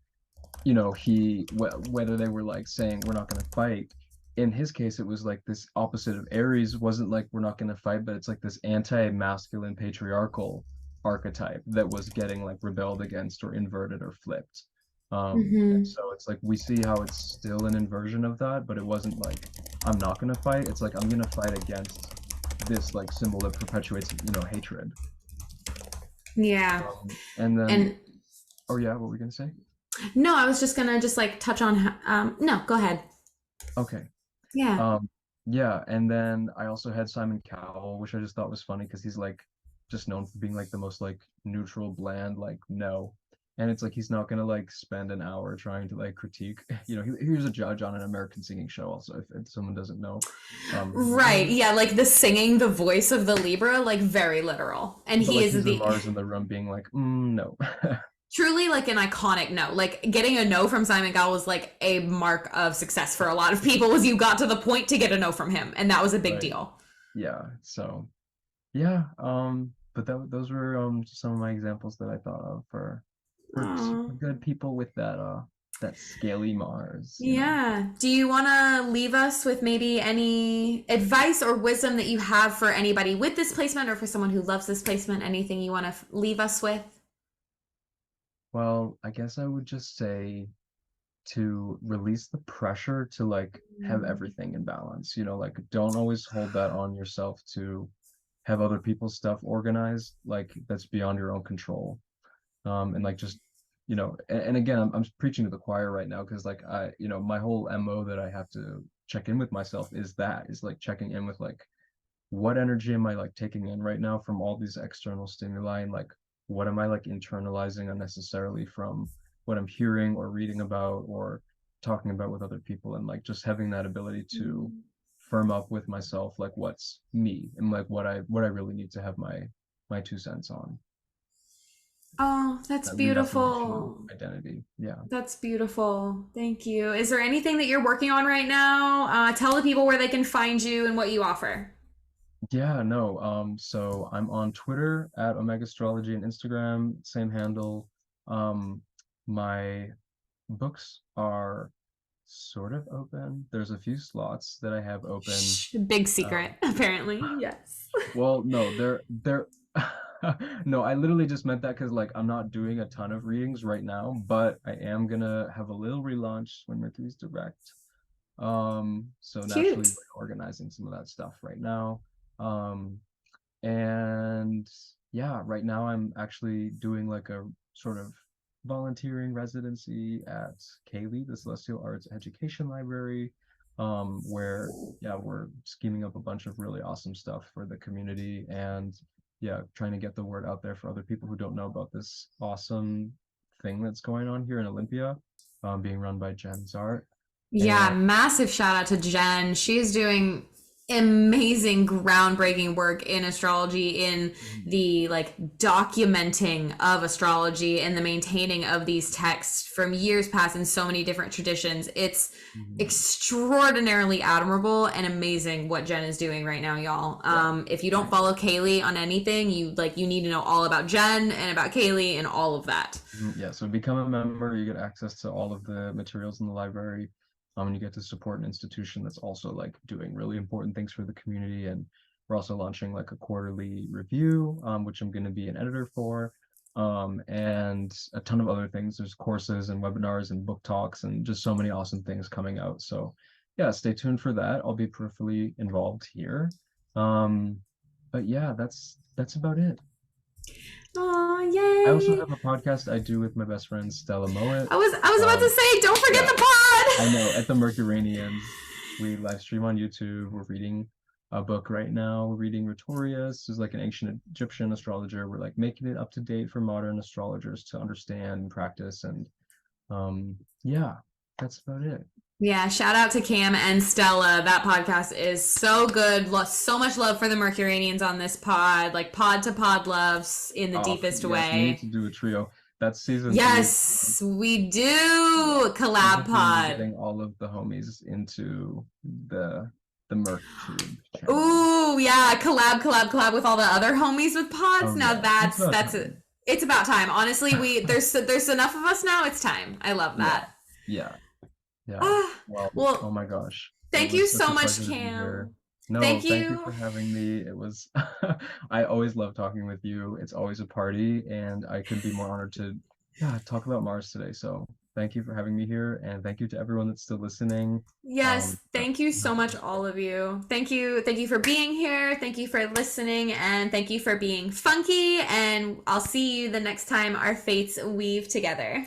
whether they were like saying we're not going to fight, in his case it was like this opposite of Aries, wasn't like we're not going to fight, but it's like this anti-masculine patriarchal archetype that was getting like rebelled against or inverted or flipped. So it's like we see how it's still an inversion of that, but it wasn't like I'm not going to fight, it's like I'm going to fight against this like symbol that perpetuates hatred. Yeah. And then oh yeah, what were we going to say? No, I was just gonna like touch on no, go ahead. Okay. Yeah. Yeah, and then I also had Simon Cowell, which I just thought was funny because he's like just known for being like the most like neutral, bland, like no. And it's like he's not gonna like spend an hour trying to like critique. He was a judge on an American singing show also, if someone doesn't know. Right. Yeah, like the singing the voice of the Libra, like very literal. And he is the Mars in the room being like, no. Truly like an iconic no. Like getting a no from Simon Cowell was like a mark of success for a lot of people, was you got to the point to get a no from him, and that was a big deal. Yeah. So yeah, but those were just some of my examples that I thought of for good people with that scaly Mars. Yeah. Do you want to leave us with maybe any advice or wisdom that you have for anybody with this placement or for someone who loves this placement? Anything you want to leave us with? Well, I guess I would just say to release the pressure to like have everything in balance. Like don't always hold that on yourself to have other people's stuff organized, like that's beyond your own control. And like just and again, I'm preaching to the choir right now because like my whole MO that I have to check in with myself is like checking in with like what energy am I like taking in right now from all these external stimuli, and like what am I like internalizing unnecessarily from what I'm hearing or reading about or talking about with other people, and like just having that ability to firm up with myself like what's me and like what I really need to have my 2 cents on. Oh, that's beautiful. Identity. Yeah. That's beautiful. Thank you. Is there anything that you're working on right now? Tell the people where they can find you and what you offer. Yeah, no. So I'm on Twitter at Omega Astrology and Instagram, same handle. My books are sort of open. There's a few slots that I have open. Big secret, apparently. Yes. Well, no, they're no, I literally just meant that because like I'm not doing a ton of readings right now, but I am gonna have a little relaunch when Mercury's direct. So naturally like, organizing some of that stuff right now. And yeah, right now I'm actually doing like a sort of volunteering residency at CAELi, the Celestial Arts Education Library, where we're scheming up a bunch of really awesome stuff for the community, and trying to get the word out there for other people who don't know about this awesome thing that's going on here in Olympia, being run by Jenn Zahrt. Yeah, massive shout out to Jenn. She's doing amazing groundbreaking work in astrology, in the like documenting of astrology and the maintaining of these texts from years past in so many different traditions. It's extraordinarily admirable and amazing what Jenn is doing right now, y'all. If you don't follow CAELi on anything, you need to know all about Jenn and about CAELi and all of that. Yeah, so become a member, you get access to all of the materials in the library. And you get to support an institution that's also like doing really important things for the community. And we're also launching like a quarterly review, which I'm going to be an editor for, and a ton of other things. There's courses and webinars and book talks and just so many awesome things coming out. So yeah, stay tuned for that. I'll be peripherally involved here. But yeah, that's about it. Oh, yay. I also have a podcast I do with my best friend Stella Mowat. I was about to say, don't forget the pod. I know, at the Mercuranian. We live stream on YouTube. We're reading a book right now. We're reading Rhetorius, who's like an ancient Egyptian astrologer. We're like making it up to date for modern astrologers to understand and practice. And yeah, that's about it. Yeah, shout out to Cam and Stella. That podcast is so good. So much love for the Mercurianians on this pod, like pod to pod loves in the deepest yes, way. We need to do a trio. That's season 3. Yes, we do. Collab pod. Getting all of the homies into the Merc Tube channel. Ooh, yeah, collab with all the other homies with pods. Now that's it. It's about time. Honestly, there's enough of us now. It's time. I love that. Yeah. Well, oh my gosh. Thank you so much, Cam. No, thank you for having me. It was I always love talking with you. It's always a party, and I couldn't be more honored to talk about Mars today. So thank you for having me here, and thank you to everyone that's still listening. Yes, thank you so much, all of you. Thank you for being here. Thank you for listening, and thank you for being funky. And I'll see you the next time our fates weave together.